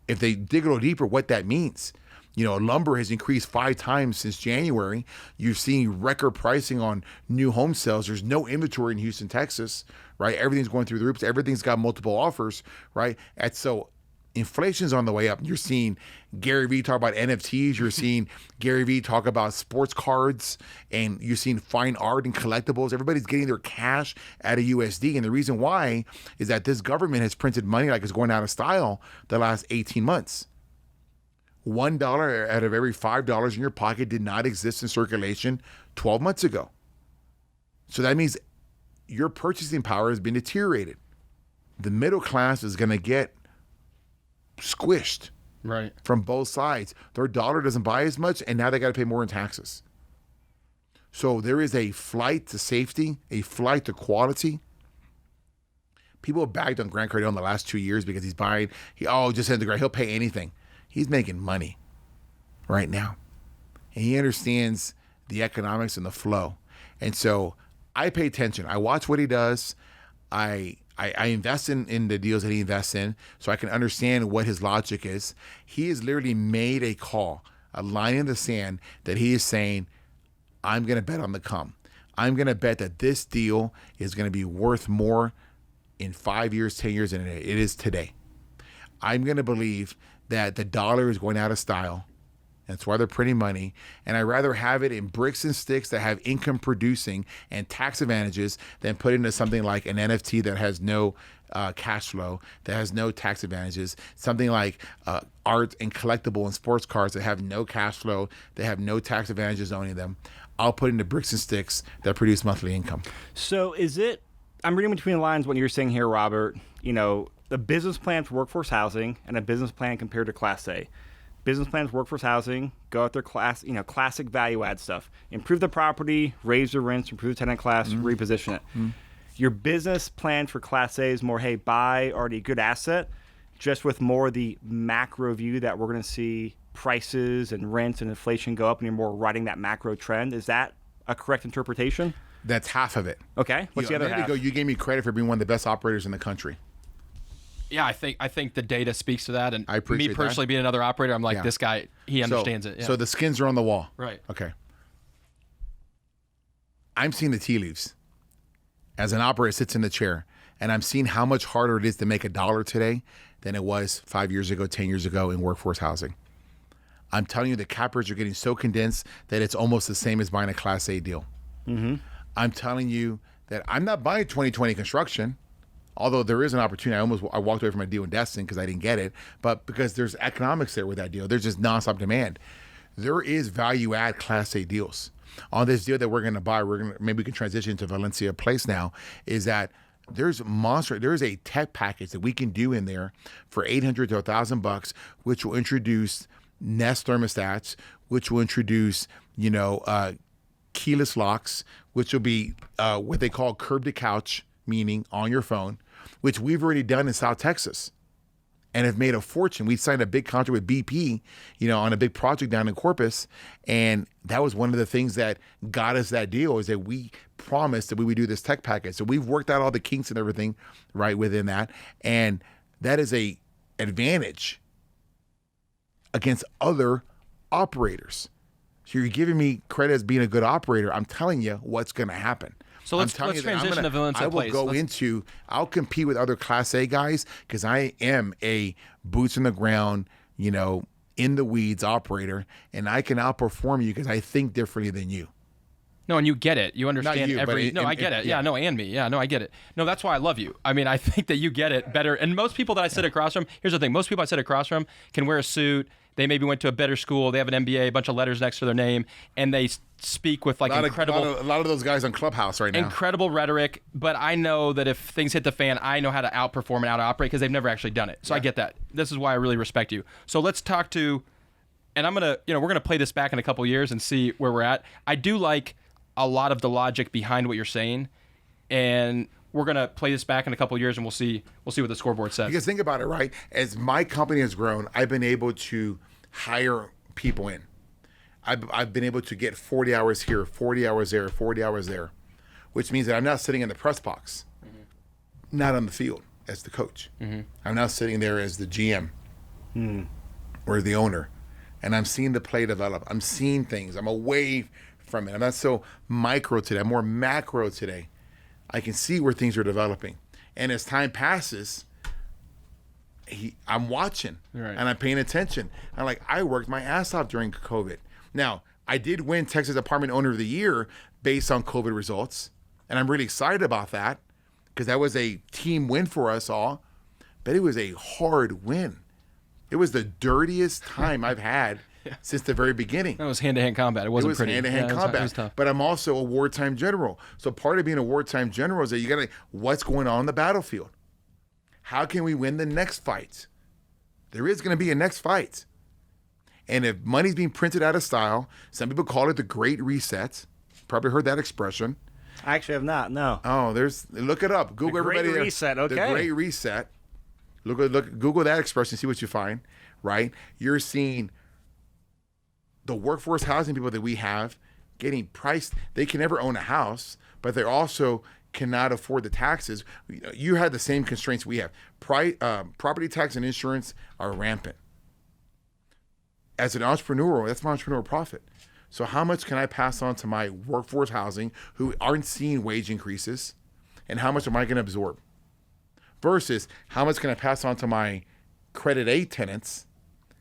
if they dig a little deeper, what that means. Lumber has increased 5 times since January. You're seeing record pricing on new home sales. There's no inventory in Houston, Texas, right? Everything's going through the roofs. Everything's got multiple offers, right? And so inflation's on the way up. You're seeing Gary Vee talk about NFTs. You're seeing Gary Vee talk about sports cards, and you're seeing fine art and collectibles. Everybody's getting their cash out of USD. And the reason why is that this government has printed money like it's going out of style the last 18 months. $1 out of every $5 in your pocket did not exist in circulation 12 months ago. So that means your purchasing power has been deteriorated. The middle class is going to get squished from both sides. Their dollar doesn't buy as much, and now they got to pay more in taxes. So there is a flight to safety, a flight to quality. People have bagged on Grant Cardone the last 2 years because he's buying, just send the Grant, he'll pay anything. He's making money right now. And he understands the economics and the flow. And so I pay attention. I watch what he does. I invest in the deals that he invests in so I can understand what his logic is. He has literally made a call, a line in the sand that he is saying, I'm going to bet on the come. I'm going to bet that this deal is going to be worth more in 5 years, 10 years than it is today. I'm going to believe that the dollar is going out of style. That's why they're printing money. And I'd rather have it in bricks and sticks that have income producing and tax advantages than put into something like an NFT that has no cash flow, that has no tax advantages, something like art and collectible and sports cards that have no cash flow, that have no tax advantages owning them. I'll put into bricks and sticks that produce monthly income. So I'm reading between the lines what you're saying here, Robert, the business plan for workforce housing and a business plan compared to Class A. Business plans, workforce housing, go out there, classic value add stuff. Improve the property, raise the rents, improve the tenant class, reposition it. Your business plan for Class A is more, hey, buy already a good asset, just with more the macro view that we're going to see prices and rents and inflation go up, and you're more riding that macro trend. Is that a correct interpretation? That's half of it. Okay. What's the other half? You gave me credit for being one of the best operators in the country. Yeah, I think the data speaks to that. And I appreciate me personally being another operator, I'm like, this guy, he understands it. Yeah. So the skins are on the wall. Right. Okay. I'm seeing the tea leaves. As an operator sits in the chair, and I'm seeing how much harder it is to make $1 today than it was 5 years ago, 10 years ago in workforce housing. I'm telling you, the cap rates are getting so condensed that it's almost the same as buying a Class A deal. I'm telling you that I'm not buying 2020 construction. Although there is an opportunity, I walked away from a deal in Destin because I didn't get it, but because there's economics there with that deal. There's just nonstop demand. There is value add Class A deals. On this deal that we're going to buy, maybe we can transition to Valencia Place now, is that there's a tech package that we can do in there for $800 to $1,000, which will introduce Nest thermostats, which will introduce, keyless locks, which will be what they call curb to couch, meaning on your phone, which we've already done in South Texas and have made a fortune. We signed a big contract with BP, on a big project down in Corpus. And that was one of the things that got us that deal, is that we promised that we would do this tech package. So we've worked out all the kinks and everything right within that. And that is a advantage against other operators. So you're giving me credit as being a good operator. I'm telling you what's going to happen. So let's transition to Valencia Place. I'll compete with other Class A guys because I am a boots on the ground, in the weeds operator, and I can outperform you because I think differently than you. No, and you get it. You understand Not you, I get it. Yeah, no, and me. Yeah, no, I get it. No, that's why I love you. I mean, I think that you get it better. And most people that I sit across from, here's the thing, most people I sit across from can wear a suit. They maybe went to a better school. They have an MBA, a bunch of letters next to their name, and they speak with incredible. A lot of those guys on Clubhouse right now. Incredible rhetoric, but I know that if things hit the fan, I know how to outperform and how to operate because they've never actually done it. So I get that. This is why I really respect you. So let's talk to, and I'm gonna, we're gonna play this back in a couple years and see where we're at. I do like a lot of the logic behind what you're saying, and we're gonna play this back in a couple years and we'll see what the scoreboard says. Because think about it, right? As my company has grown, I've been able to hire people in. I've been able to get 40 hours here, 40 hours there, 40 hours there, which means that I'm not sitting in the press box, not on the field as the coach. I'm now sitting there as the GM or the owner, and I'm seeing the play develop. I'm seeing things. I'm away from it. I'm not so micro today. I'm more macro today. I can see where things are developing. And as time passes, I'm watching and I'm paying attention. I'm like, I worked my ass off during COVID. Now, I did win Texas Apartment Owner of the Year based on COVID results, and I'm really excited about that because that was a team win for us all, but it was a hard win. It was the dirtiest time I've had since the very beginning. That was hand-to-hand combat. It wasn't pretty. Hand-to-hand combat. It was tough. But I'm also a wartime general. So part of being a wartime general is that you got to, what's going on the battlefield? How can we win the next fight? There is going to be a next fight. And if money's being printed out of style, some people call it the Great Reset. Probably heard that expression. I actually have not, no. Oh, look it up. Google everybody. Great Reset, okay. The Great Reset. Google that expression, see what you find, right? You're seeing the workforce housing people that we have getting priced. They can never own a house, but they also cannot afford the taxes. You have the same constraints we have. Property tax and insurance are rampant. As an entrepreneur, that's my entrepreneurial profit. So how much can I pass on to my workforce housing who aren't seeing wage increases, and how much am I going to absorb? Versus how much can I pass on to my credit A tenants,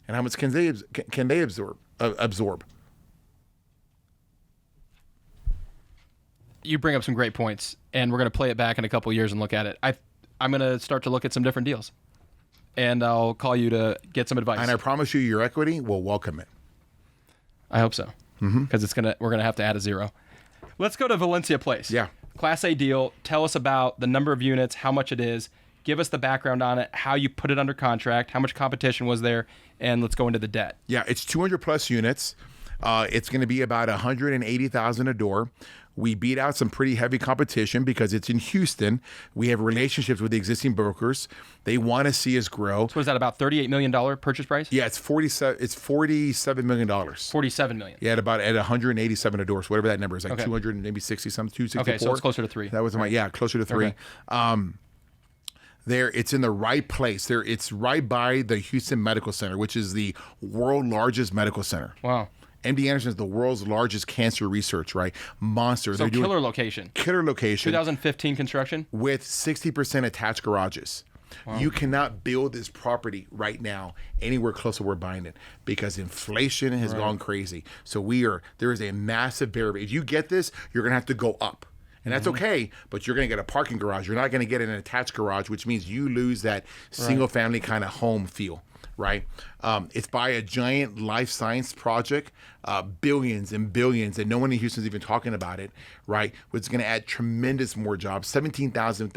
and how much can they absorb? You bring up some great points, and we're going to play it back in a couple of years and look at it. I'm going to start to look at some different deals, and I'll call you to get some advice. And I promise you, your equity will welcome it. I hope so, because we're going to have to add a zero. Let's go to Valencia Place. Yeah. Class A deal. Tell us about the number of units, how much it is. Give us the background on it, how you put it under contract, how much competition was there, and let's go into the debt. Yeah, it's 200 plus units. It's going to be about $180,000 a door. We beat out some pretty heavy competition because it's in Houston. We have relationships with the existing brokers. They want to see us grow. So what is that, about $38 million purchase price? Yeah, it's $47 million. $47 million. Yeah, at 187 a door. So whatever that number is, like 200 and maybe 60 something, 264. Okay, so it's closer to 3. That was closer to 3. Okay. It's in the right place. It's right by the Houston Medical Center, which is the world's largest medical center. Wow. MD Anderson is the world's largest cancer research, right? Monster. So killer location. Killer location. 2015 construction? With 60% attached garages. Wow. You cannot build this property right now anywhere close to where we're buying it because inflation has gone crazy. So there is a massive barrier. If you get this, you're going to have to go up. And that's okay, but you're going to get a parking garage. You're not going to get an attached garage, which means you lose that single-family kind of home feel, right? It's by a giant life science project, billions and billions, and no one in Houston's even talking about it, right? Which is going to add tremendous more jobs, 17,000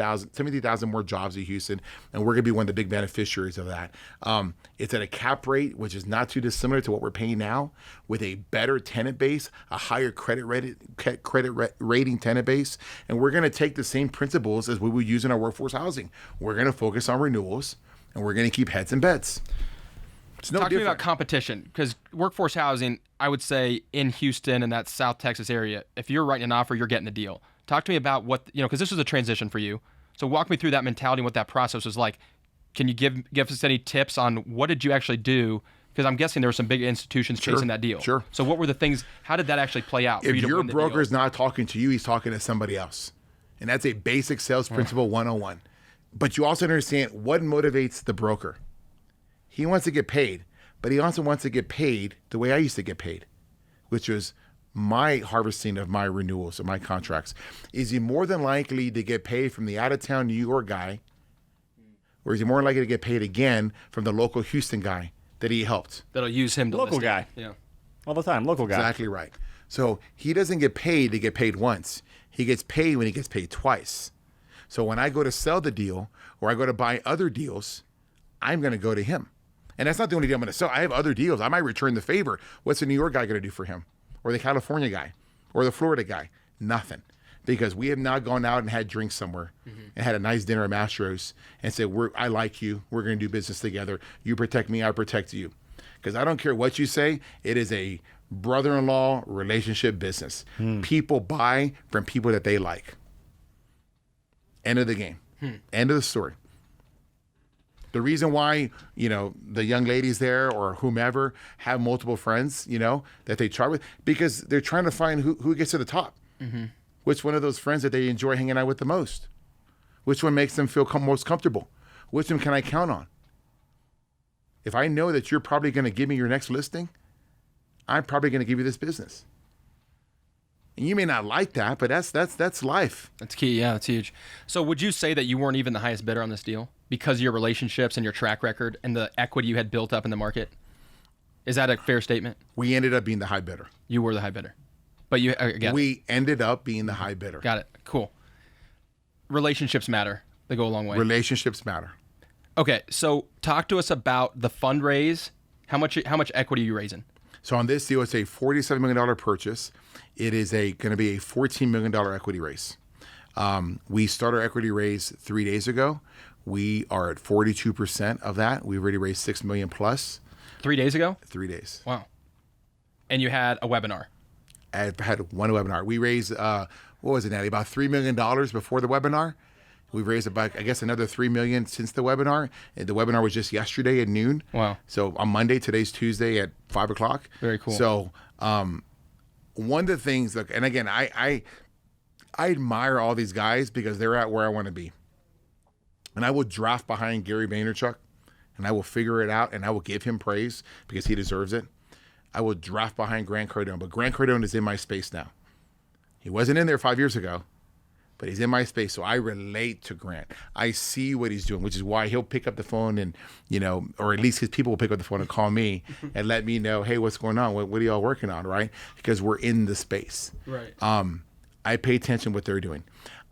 more jobs in Houston, and we're going to be one of the big beneficiaries of that. It's at a cap rate, which is not too dissimilar to what we're paying now, with a better tenant base, a higher credit rating tenant base, and we're going to take the same principles as we would use in our workforce housing. We're going to focus on renewals, and we're going to keep heads and beds. Talk to me about competition, because workforce housing, I would say in Houston and that South Texas area, if you're writing an offer, you're getting the deal. Talk to me about what, because this was a transition for you. So walk me through that mentality and what that process was like. Can you give us any tips on what did you actually do? Because I'm guessing there were some big institutions chasing that deal. Sure. So what were the things, how did that actually play out? If your broker is not talking to you, he's talking to somebody else. And that's a basic sales principle 101. But you also understand what motivates the broker. He wants to get paid, but he also wants to get paid the way I used to get paid, which was my harvesting of my renewals of my contracts. Is he more than likely to get paid from the out-of-town New York guy, or is he more likely to get paid again from the local Houston guy that he helped? That'll use him to local list guy. It. Yeah. All the time, local guy. Exactly right. So he doesn't get paid to get paid once. He gets paid when he gets paid twice. So when I go to sell the deal or I go to buy other deals, I'm going to go to him. And that's not the only deal I'm going to sell. I have other deals. I might return the favor. What's the New York guy going to do for him? Or the California guy? Or the Florida guy? Nothing. Because we have not gone out and had drinks somewhere and had a nice dinner at Mastro's and said, I like you. We're going to do business together. You protect me. I protect you. Because I don't care what you say. It is a brother-in-law relationship business. People buy from people that they like. End of the game. End of the story. The reason why, the young ladies there or whomever have multiple friends, that they chart with, because they're trying to find who gets to the top. Which one of those friends that they enjoy hanging out with the most? Which one makes them feel most comfortable? Which one can I count on? If I know that you're probably going to give me your next listing, I'm probably going to give you this business. And you may not like that, but that's life. That's key. Yeah, that's huge. So would you say that you weren't even the highest bidder on this deal because of your relationships and your track record and the equity you had built up in the market? Is that a fair statement? We ended up being the high bidder. You were the high bidder. But you, again. We ended up being the high bidder. Got it. Cool. Relationships matter. They go a long way. Relationships matter. Okay, so talk to us about the fundraise. How much equity are you raising? So on this deal, it's a $47 million purchase. It is going to be a $14 million equity raise. We started our equity raise 3 days ago. We are at 42% of that. We already raised $6 million plus. 3 days ago? 3 days. Wow. And you had a webinar. I had one webinar. We raised, what was it, Natty? About $3 million before the webinar. We've raised about, I guess, another $3 million since the webinar. And the webinar was just yesterday at noon. Wow. So on Monday, today's Tuesday at 5 o'clock. Very cool. So one of the things, look, and again, I admire all these guys because they're at where I want to be. And I will draft behind Gary Vaynerchuk, and I will figure it out, and I will give him praise because he deserves it. I will draft behind Grant Cardone, but Grant Cardone is in my space now. He wasn't in there 5 years ago, but he's in my space, so I relate to Grant. I see what he's doing, which is why he'll pick up the phone and, or at least his people will pick up the phone and call me and let me know, hey, what's going on? What are y'all working on, right? Because we're in the space. Right. I pay attention to what they're doing.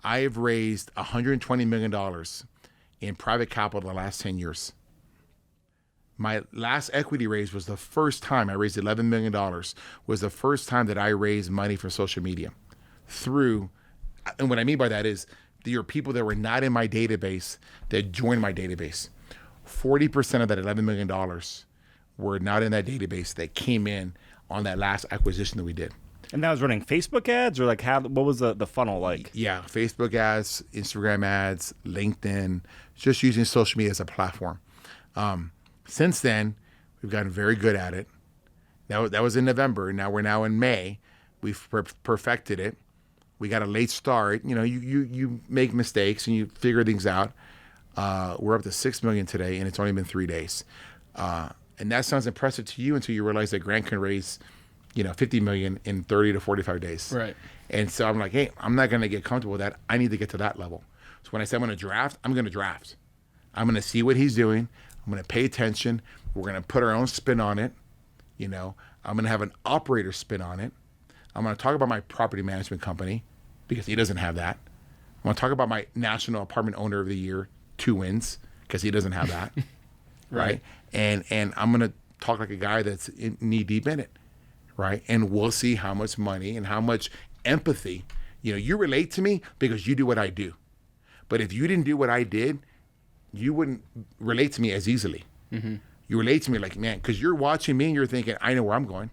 I have raised $120 million in private capital the last 10 years. My last equity raise was the first time I raised $11 million, was the first time that I raised money for social media through, and what I mean by that is there are people that were not in my database that joined my database. 40% of that $11 million were not in that database that came in on that last acquisition that we did. And that was running Facebook ads, or like what was the funnel like? Yeah, Facebook ads, Instagram ads, LinkedIn, just using social media as a platform. Since then, we've gotten very good at it. That was in November. Now we're in May. We've perfected it. We got a late start. You make mistakes and you figure things out. We're up to 6 million today, and it's only been 3 days. And that sounds impressive to you until you realize that Grant can raise, 50 million in 30 to 45 days. Right. And so I'm like, hey, I'm not going to get comfortable with that. I need to get to that level. So when I say I'm going to draft, I'm going to draft. I'm going to see what he's doing. I'm going to pay attention. We're going to put our own spin on it. I'm going to have an operator spin on it. I'm going to talk about my property management company because he doesn't have that. I'm going to talk about my National Apartment Owner of the Year, 2 wins, because he doesn't have that. Right. And I'm going to talk like a guy that's knee deep in it. Right. And we'll see how much money and how much empathy, you relate to me because you do what I do. But if you didn't do what I did, you wouldn't relate to me as easily. Mm-hmm. You relate to me like, man, because you're watching me and you're thinking, I know where I'm going.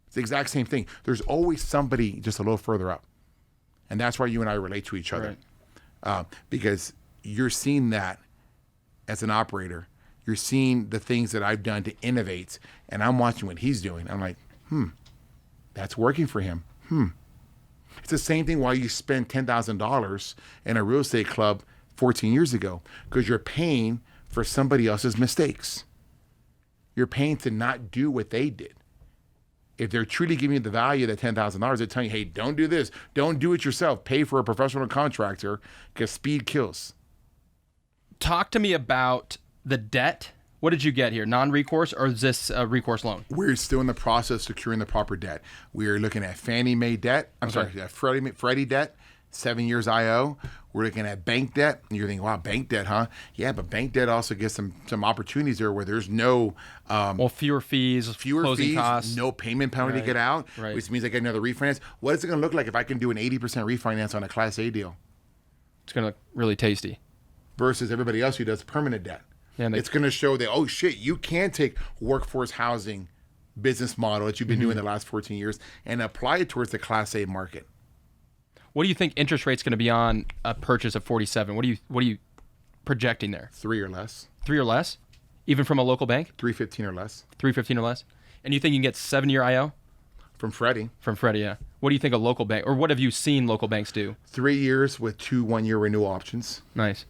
It's the exact same thing. There's always somebody just a little further up. And that's why you and I relate to each other. Right. Because you're seeing that as an operator. You're seeing the things that I've done to innovate, and I'm watching what he's doing. I'm like, that's working for him. It's the same thing why you spend $10,000 in a real estate club 14 years ago, because you're paying for somebody else's mistakes. You're paying to not do what they did. If they're truly giving you the value of that $10,000, they're telling you, hey, don't do this. Don't do it yourself. Pay for a professional contractor because speed kills. Talk to me about the debt. What did you get here? Non-recourse, or is this a recourse loan? We're still in the process of securing the proper debt. We are looking at Fannie Mae debt. Freddie debt, 7 years IO. We're looking at bank debt. And you're thinking, wow, bank debt, huh? Yeah, but bank debt also gets some opportunities there where there's no... fewer fees, closing costs. No payment penalty to get out, which means I get another refinance. What is it going to look like if I can do an 80% refinance on a Class A deal? It's going to look really tasty. Versus everybody else who does permanent debt. Yeah, it's going to show that, oh, shit, you can take workforce housing business model that you've been doing the last 14 years and apply it towards the Class A market. What do you think interest rate's going to be on a purchase of 47? What are you projecting there? 3 or less. 3 or less? Even from a local bank? 3.15 or less. 3.15 or less? And you think you can get 7-year IO? From Freddie. From Freddie, yeah. What do you think a local bank, or what have you seen local banks do? 3 years with 2 1-year renewal options. Nice.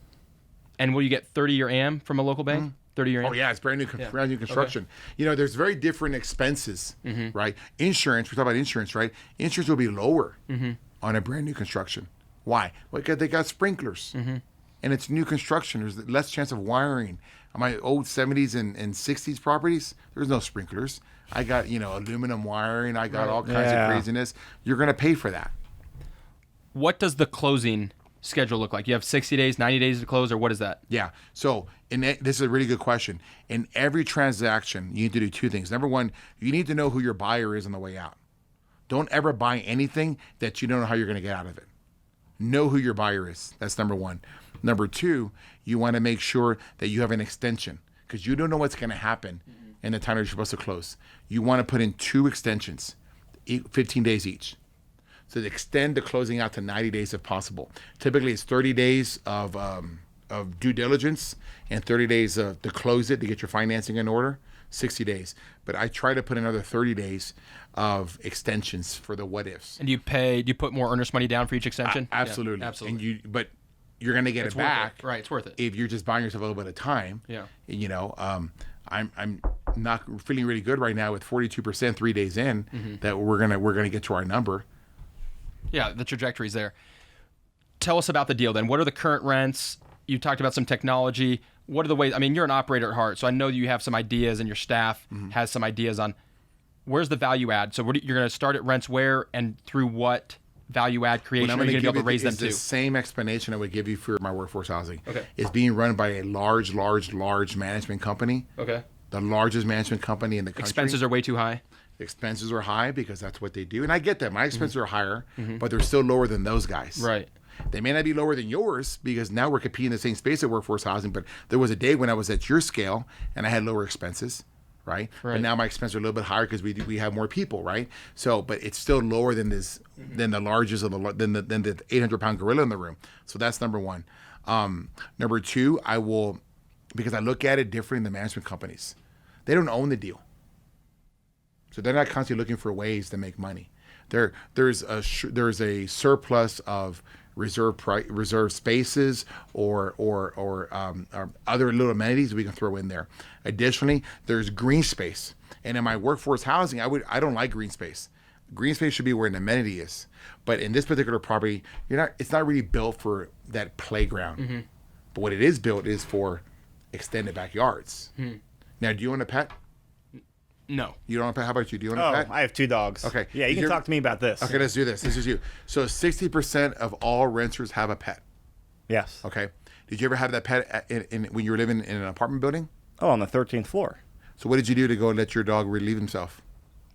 And will you get 30-year AM from a local bank? 30-year? Oh yeah, it's brand new construction. Okay. You know, there's very different expenses, right? Insurance, we talk about insurance, right? Insurance will be lower on a brand new construction. Why? Well, because they got sprinklers, and it's new construction. There's less chance of wiring. On my old 70s and 60s properties, there's no sprinklers. I got, you know, aluminum wiring. I got all kinds of craziness. You're going to pay for that. What does the closing schedule look like? You have 60 days, 90 days to close, or what is that? Yeah. So this is a really good question. In every transaction, you need to do two things. Number one, you need to know who your buyer is on the way out. Don't ever buy anything that you don't know how you're going to get out of it. Know who your buyer is. That's number one. Number two, you want to make sure that you have an extension because you don't know what's going to happen in the time that you're supposed to close. You want to put in 2 extensions, 15 days each. So to extend the closing out to 90 days if possible. Typically, it's 30 days of due diligence and 30 days to close it to get your financing in order, 60 days. But I try to put another 30 days of extensions for the what ifs. And do you put more earnest money down for each extension? Absolutely. Yeah, absolutely. But you're going to get it back. Right, it's worth it. If you're just buying yourself a little bit of time. Yeah. You know, I'm not feeling really good right now with 42% 3 days in that we're gonna get to our number. Yeah, the trajectory's there. Tell us about the deal then. What are the current rents? You talked about some technology. What are the ways? I mean, you're an operator at heart, so I know you have some ideas and your staff has some ideas on where's the value add. So you're going to start at rents where and through what value add creation are you going to be able to raise them to? The same explanation I would give you for my workforce housing. Okay. It's being run by a large management company. Okay. The largest management company in the country. Expenses are way too high. Expenses are high because that's what they do. And I get that. My expenses are higher, but they're still lower than those guys. Right. They may not be lower than yours because now we're competing in the same space at workforce housing, but there was a day when I was at your scale and I had lower expenses, right? But now my expenses are a little bit higher because we have more people, right? So, but it's still lower than than the largest of than the 800-pound gorilla in the room. So that's number one. Number two, because I look at it different than the management companies. They don't own the deal. So they're not constantly looking for ways to make money. There's a surplus of reserve spaces or other little amenities we can throw in there. Additionally, there's green space. And in my workforce housing, I don't like green space. Green space should be where an amenity is. But in this particular property, it's not really built for that playground. But what it is built is for extended backyards. Now, do you own a pet? No. You don't own a pet? How about you? Do you own a pet? I have 2 dogs. Okay. Yeah, you can talk to me about this. Okay, let's do this. This is you. So 60% of all renters have a pet. Yes. Okay. Did you ever have that pet when you were living in an apartment building? Oh, on the 13th floor. So what did you do to go let your dog relieve himself?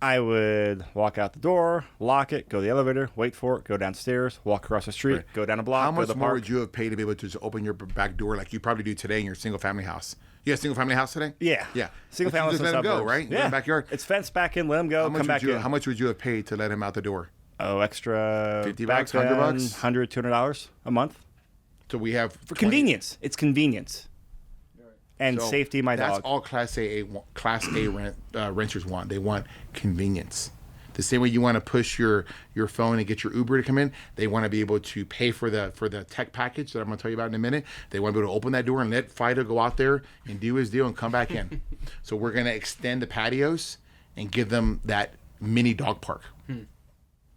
I would walk out the door, lock it, go to the elevator, wait for it, go downstairs, walk across the street, go down a block, How go to much the more park. would you have paid to be able to just open your back door like you probably do today in your single-family house? You have a single-family house today? Yeah. Yeah. Single But you family just let him go, right? Yeah. In the backyard? It's fenced back in, let him go, come back in. How much would you have paid to let him out the door? Oh, extra $50, back $100? then, $100, $200 a month. So we have For convenience. It's convenience. And So safety of my that's dog. all Class A renters want. They want convenience. The same way you want to push your phone and get your Uber to come in, they want to be able to pay for the tech package that I'm going to tell you about in a minute. They want to be able to open that door and let Fido go out there and do his deal and come back in. So we're going to extend the patios and give them that mini dog park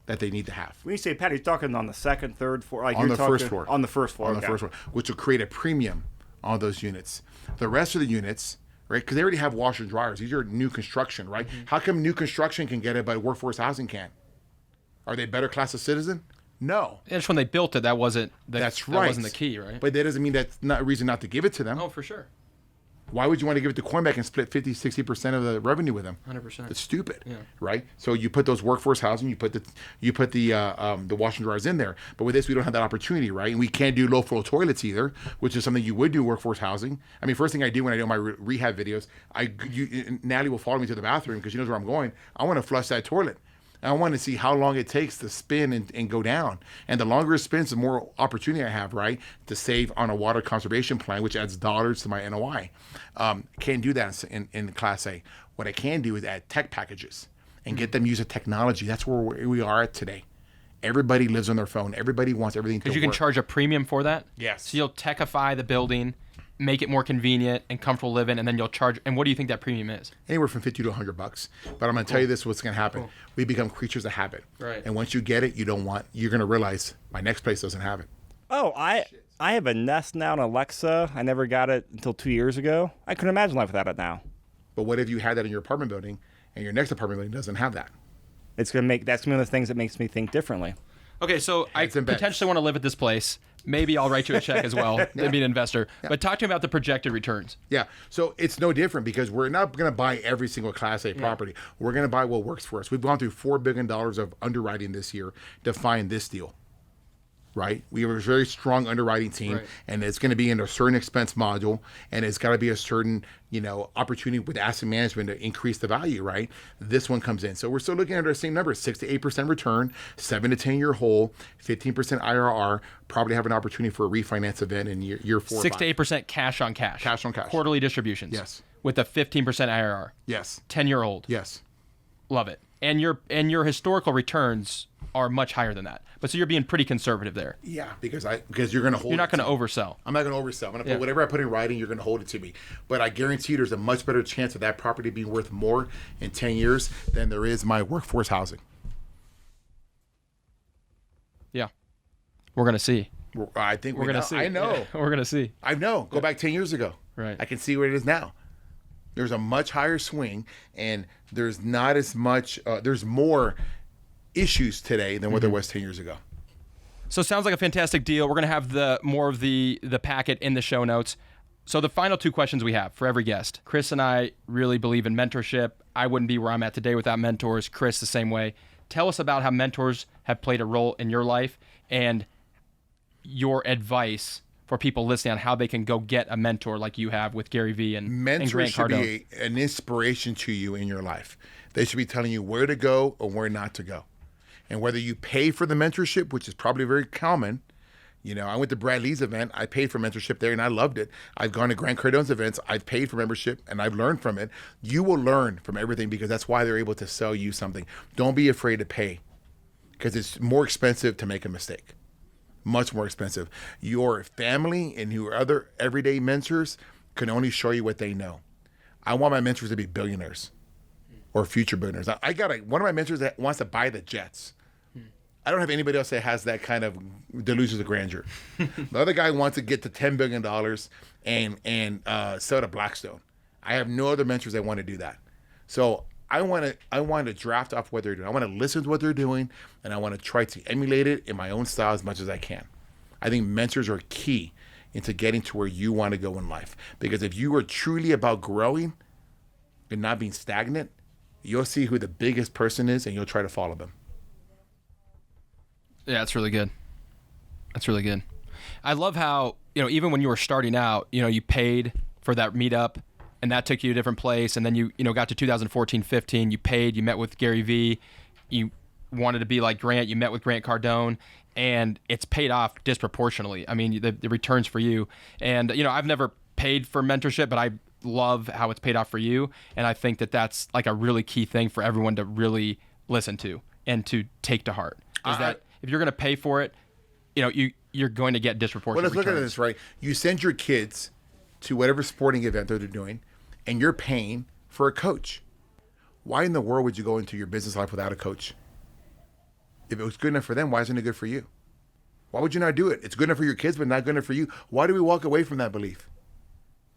that they need to have. When you say patio, you're talking on the second, third, fourth? Like On you're the first talking- floor. On the first floor. On the okay. first floor, which will create a premium on those units. The rest of the units, right, because they already have washer and dryers. These are new construction, right? How come new construction can get it, but workforce housing can't? Are they better class of citizen? No. And just when they built it, that wasn't That's right. That wasn't the key, right? But that doesn't mean that's not a reason not to give it to them. Oh, for sure. Why would you want to give it to Cornbeck and split 50, 60% of the revenue with them? 100%. It's stupid, Yeah. right? So you put those workforce housing, you put the wash and dryers in there. But with this, we don't have that opportunity, right? And we can't do low flow toilets either, which is something you would do workforce housing. I mean, first thing I do when I do my rehab videos, Natalie will follow me to the bathroom because she knows where I'm going. I want to flush that toilet. I want to see how long it takes to spin and go down. And the longer it spins, the more opportunity I have, right, to save on a water conservation plan, which adds dollars to my NOI. Can't do that in Class A. What I can do is add tech packages and get them use of technology. That's where we are at today. Everybody lives on their phone. Everybody wants everything to work. Because you can charge a premium for that? Yes. So you'll techify the building make it more convenient and comfortable living, and then you'll charge. And what do you think that premium is? Anywhere from $50 to $100. But I'm going to tell you this: what's going to happen? We become creatures of habit. Right. And once you get it, you're going to realize my next place doesn't have it. Oh, I have a Nest now and Alexa. I never got it until 2 years ago. I couldn't imagine life without it now. But what if you had that in your apartment building, and your next apartment building doesn't have that? That's one of the things that makes me think differently. Okay, so I Heads and beds. potentially want to live at this place. Maybe I'll write you a check as well to be an investor. Yeah. But talk to me about the projected returns. Yeah, so it's no different because we're not going to buy every single Class A property. We're going to buy what works for us. We've gone through $4 billion of underwriting this year to find this deal. Right? We have a very strong underwriting team, and it's going to be in a certain expense module, and it's got to be a certain, opportunity with asset management to increase the value, right? This one comes in. So we're still looking at our same numbers, 6 to 8% return, 7 to 10 year hold, 15% IRR, probably have an opportunity for a refinance event in year 4 6 to 8% cash on cash. Cash on cash. Quarterly distributions. Yes. With a 15% IRR. Yes. 10-year old. Yes. Love it. And your historical returns are much higher than that. But so you're being pretty conservative there. Yeah, because you're going to hold. You're not going to oversell. I'm not going to oversell. I'm going to put whatever I put in writing, you're going to hold it to me. But I guarantee you there's a much better chance of that property being worth more in 10 years than there is my workforce housing. Yeah. We're going to see. I think we're going to see. I know. Yeah, we're going to see. I know. Go back 10 years ago. Right. I can see where it is now. There's a much higher swing, and there's not as much, there's more issues today than what there was 10 years ago. So it sounds like a fantastic deal. We're going to have more of the packet in the show notes. So the final 2 questions we have for every guest. Chris and I really believe in mentorship. I wouldn't be where I'm at today without mentors. Chris, the same way. Tell us about how mentors have played a role in your life and your advice for people listening on how they can go get a mentor like you have with Gary Vee and Mentors Grant should Cardone. be an inspiration to you in your life. They should be telling you where to go or where not to go. And whether you pay for the mentorship, which is probably very common. I went to Brad Lee's event. I paid for mentorship there, and I loved it. I've gone to Grant Cardone's events. I've paid for membership, and I've learned from it. You will learn from everything because that's why they're able to sell you something. Don't be afraid to pay because it's more expensive to make a mistake. Much more expensive. Your family and your other everyday mentors can only show you what they know. I want my mentors to be billionaires or future billionaires. I got one of my mentors that wants to buy the Jets. I don't have anybody else that has that kind of delusions of grandeur. The other guy wants to get to $10 billion and sell to Blackstone. I have no other mentors that want to do that. So I want to draft off what they're doing. I want to listen to what they're doing, and I want to try to emulate it in my own style as much as I can. I think mentors are key into getting to where you want to go in life. Because if you are truly about growing and not being stagnant, you'll see who the biggest person is, and you'll try to follow them. Yeah, that's really good. That's really good. I love how, even when you were starting out, you paid for that meetup and that took you to a different place. And then you got to 2014, 15, you paid, you met with Gary Vee, you wanted to be like Grant, you met with Grant Cardone, and it's paid off disproportionately. I mean, the returns for you. And, I've never paid for mentorship, but I love how it's paid off for you. And I think that that's like a really key thing for everyone to really listen to and to take to heart is that if you're going to pay for it, you're going to get disproportionate Well, let's look returns. at this, right? You send your kids to whatever sporting event that they're doing, and you're paying for a coach. Why in the world would you go into your business life without a coach? If it was good enough for them, why isn't it good for you? Why would you not do it? It's good enough for your kids, but not good enough for you. Why do we walk away from that belief?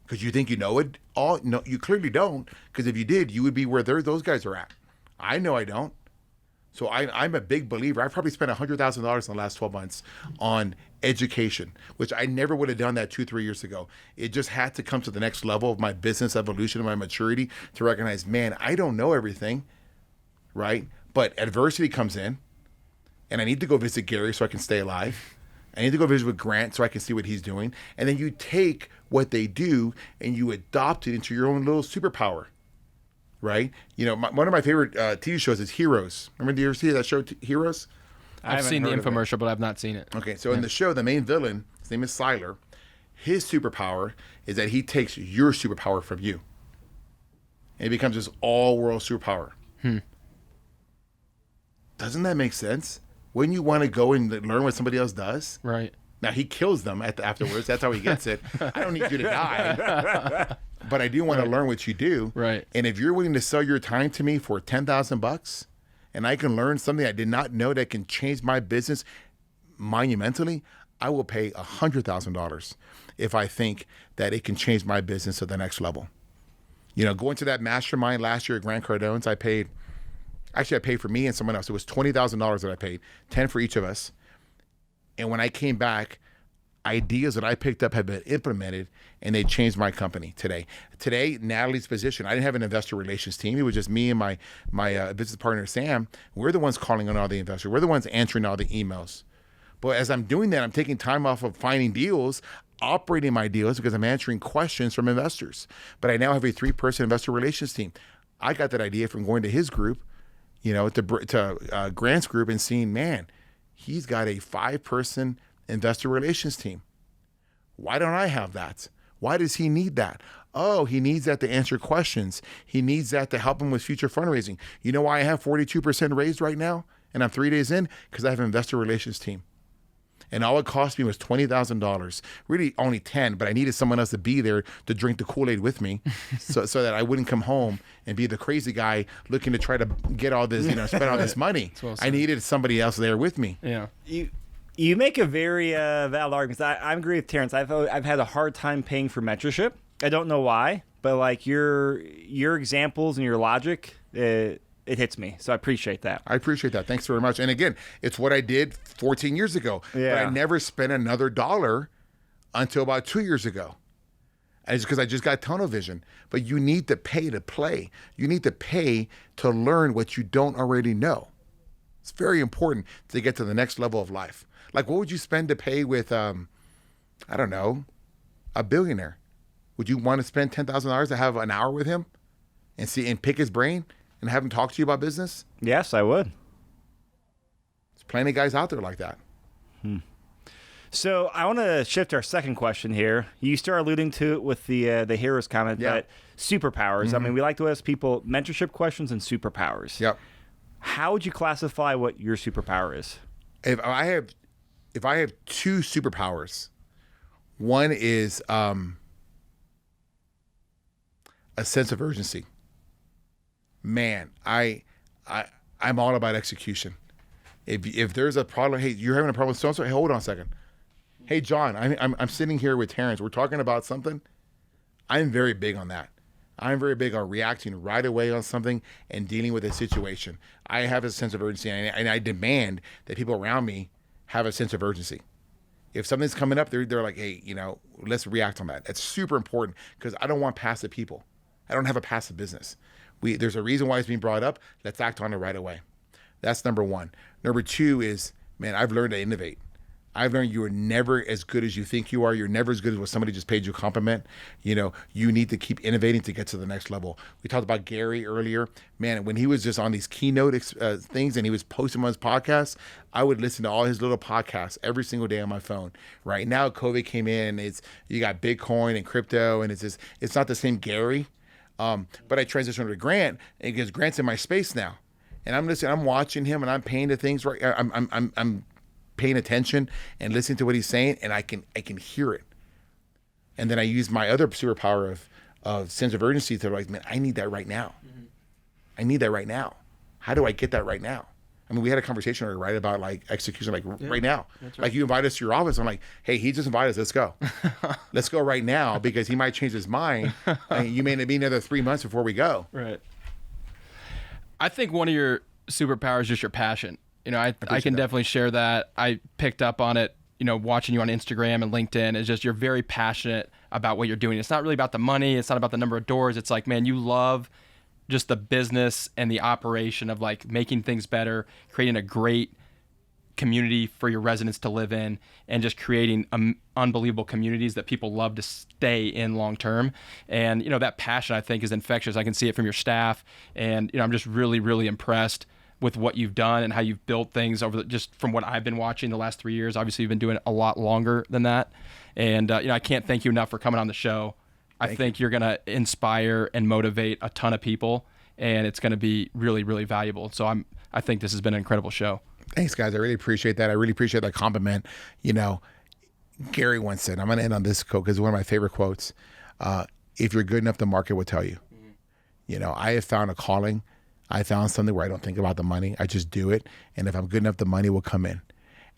Because you think you know it all? No, you clearly don't. Because if you did, you would be where those guys are at. I know I don't. So I'm a big believer. I've probably spent $100,000 in the last 12 months on education, which I never would have done that 2-3 years ago. It just had to come to the next level of my business evolution and my maturity to recognize, man, I don't know everything, right? But adversity comes in, and I need to go visit Gary so I can stay alive. I need to go visit with Grant so I can see what he's doing. And then you take what they do and you adopt it into your own little superpower. Right? One of my favorite TV shows is Heroes. Remember, did you ever see that show, Heroes? I've seen the infomercial, but I've not seen it. Okay, so in the show, the main villain, his name is Siler. His superpower is that he takes your superpower from you. And it becomes this all-world superpower. Doesn't that make sense? Wouldn't you want to go and learn what somebody else does? Right. Now he kills them afterwards. That's how he gets it. I don't need you to die, but I do want to learn what you do. Right. And if you're willing to sell your time to me for $10,000, and I can learn something I did not know that can change my business monumentally, I will pay $100,000 if I think that it can change my business to the next level. You know, going to that mastermind last year at Grant Cardone's, I paid for me and someone else. It was $20,000 that I paid, 10 for each of us. And when I came back, ideas that I picked up had been implemented, and they changed my company today. Today, Natalie's position, I didn't have an investor relations team. It was just me and my business partner, Sam. We're the ones calling on all the investors. We're the ones answering all the emails. But as I'm doing that, I'm taking time off of finding deals, operating my deals, because I'm answering questions from investors. But I now have a 3-person investor relations team. I got that idea from going to his group, you know, to Grant's group, and seeing, man, he's got a 5-person investor relations team. Why don't I have that? Why does he need that? Oh, he needs that to answer questions. He needs that to help him with future fundraising. You know why I have 42% raised right now and I'm 3 days in? Because I have an investor relations team. And all it cost me was $20,000. Really only 10, but I needed someone else to be there to drink the Kool-Aid with me so that I wouldn't come home and be the crazy guy looking to try to get all this, spend all this money. Well, I needed somebody else there with me. Yeah. You make a very valid argument. I agree with Terrence. I've had a hard time paying for mentorship. I don't know why, but like your examples and your logic, it hits me. So I appreciate that. I appreciate that. Thanks very much. And again, it's what I did 14 years ago. Yeah. But I never spent another dollar until about 2 years ago. And it's because I just got tunnel vision. But you need to pay to play. You need to pay to learn what you don't already know. It's very important to get to the next level of life. Like, what would you spend to pay with, I don't know, a billionaire? Would you want to spend $10,000 to have an hour with him and pick his brain and have him talk to you about business? Yes, I would. There's plenty of guys out there like that. So I want to shift our second question here. You started alluding to it with the heroes comment, but superpowers. Mm-hmm. I mean, we like to ask people mentorship questions and superpowers. Yep. How would you classify what your superpower is? If I have 2 superpowers, one is a sense of urgency. Man, I'm all about execution. If there's a problem, hey, you're having a problem with so-and-so, hey, hold on a second. Hey, John, I'm sitting here with Terrence. We're talking about something. I'm very big on that. I'm very big on reacting right away on something and dealing with a situation. I have a sense of urgency, and I demand that people around me have a sense of urgency. If something's coming up, they're like, hey, let's react on that. That's super important because I don't want passive people. I don't have a passive business. There's a reason why it's being brought up. Let's act on it right away. That's number one. Number 2 is, man, I've learned to innovate. I've learned you are never as good as you think you are. You're never as good as when somebody just paid you a compliment. You need to keep innovating to get to the next level. We talked about Gary earlier. Man, when he was just on these keynote things and he was posting on his podcast, I would listen to all his little podcasts every single day on my phone. Right now, COVID came in. You got Bitcoin and crypto, and it's not the same Gary. But I transitioned to Grant because Grant's in my space now, and I'm listening. I'm watching him, and I'm paying the things right. I'm paying attention and listening to what he's saying, and I can hear it. And then I use my other superpower of sense of urgency to like, man, I need that right now. Mm-hmm. I need that right now. How do I get that right now? I mean, we had a conversation earlier, right, about like execution, like right now. Right. Like you invite us to your office. I'm like, hey, he just invited us. Let's go. Let's go right now because he might change his mind. And you may be another 3 months before we go. Right. I think one of your superpowers is just your passion. I can definitely share that. I picked up on it, watching you on Instagram and LinkedIn. It's just you're very passionate about what you're doing. It's not really about the money. It's not about the number of doors. It's like, man, you love just the business and the operation of like making things better, creating a great community for your residents to live in, and just creating unbelievable communities that people love to stay in long term. And, that passion, I think, is infectious. I can see it from your staff. And, I'm just really, really impressed with what you've done and how you've built things just from what I've been watching the last 3 years. Obviously, you've been doing it a lot longer than that. And, I can't thank you enough for coming on the show. I think you're going to inspire and motivate a ton of people, and it's going to be really, really valuable. So I think this has been an incredible show. Thanks, guys. I really appreciate that. I really appreciate that compliment. Gary once said, I'm going to end on this quote because it's one of my favorite quotes. If you're good enough, the market will tell you. You know, I have found a calling. I found something where I don't think about the money. I just do it. And if I'm good enough, the money will come in.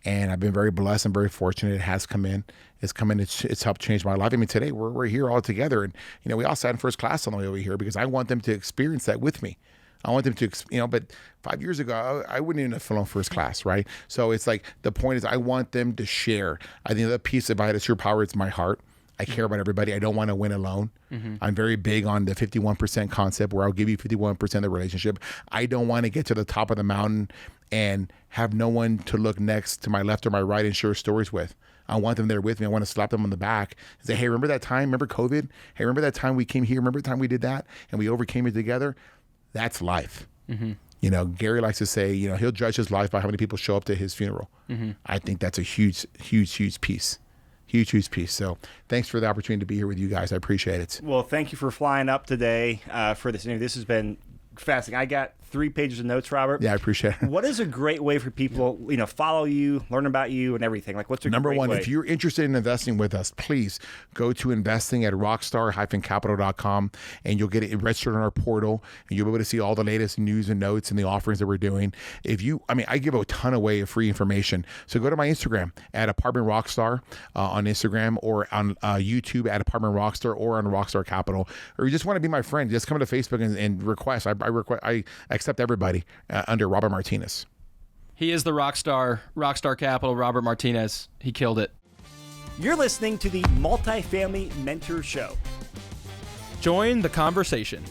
And I've been very blessed and very fortunate. It has come in. It's come in. It's helped change my life. I mean, today we're here all together. And, you know, we all sat in first class on the way over here because I want them to experience that with me. I want them to, you know, but 5 years ago, I wouldn't even have flown first class, right? So it's like, the point is I want them to share. I think the piece, if I had a superpower, it's my heart. I care about everybody. I don't want to win alone. I'm very big on the 51% concept where I'll give you 51% of the relationship. I don't want to get to the top of the mountain and have no one to look next to my left or my right and share stories with. I want them there with me. I want to slap them on the back and say, hey, remember that time? Remember COVID? Hey, remember that time we came here? Remember the time we did that and we overcame it together? That's life. You know, Gary likes to say, you know, he'll judge his life by how many people show up to his funeral. I think that's a huge, huge, huge piece. Huge piece. So thanks for the opportunity to be here with you guys. I appreciate it. Well, thank you for flying up today for this interview. This has been fascinating. I got 3 pages of notes, Robert. Yeah, I appreciate it. What is a great way for people, you know, follow you, learn about you and everything? Like, what's a Number great one, way? if you're interested in investing with us, please go to investing at rockstar-capital.com and you'll get it registered on our portal and you'll be able to see all the latest news and notes and the offerings that we're doing. I give a ton away of free information. So go to my Instagram at Apartment Rockstar on Instagram or on YouTube at Apartment Rockstar or on Rockstar Capital. Or you just want to be my friend, just come to Facebook and request. I accept everybody under Robert Martinez. He is the Rockstar Capital, Robert Martinez. He killed it. You're listening to the Multifamily Mentor Show. Join the conversation.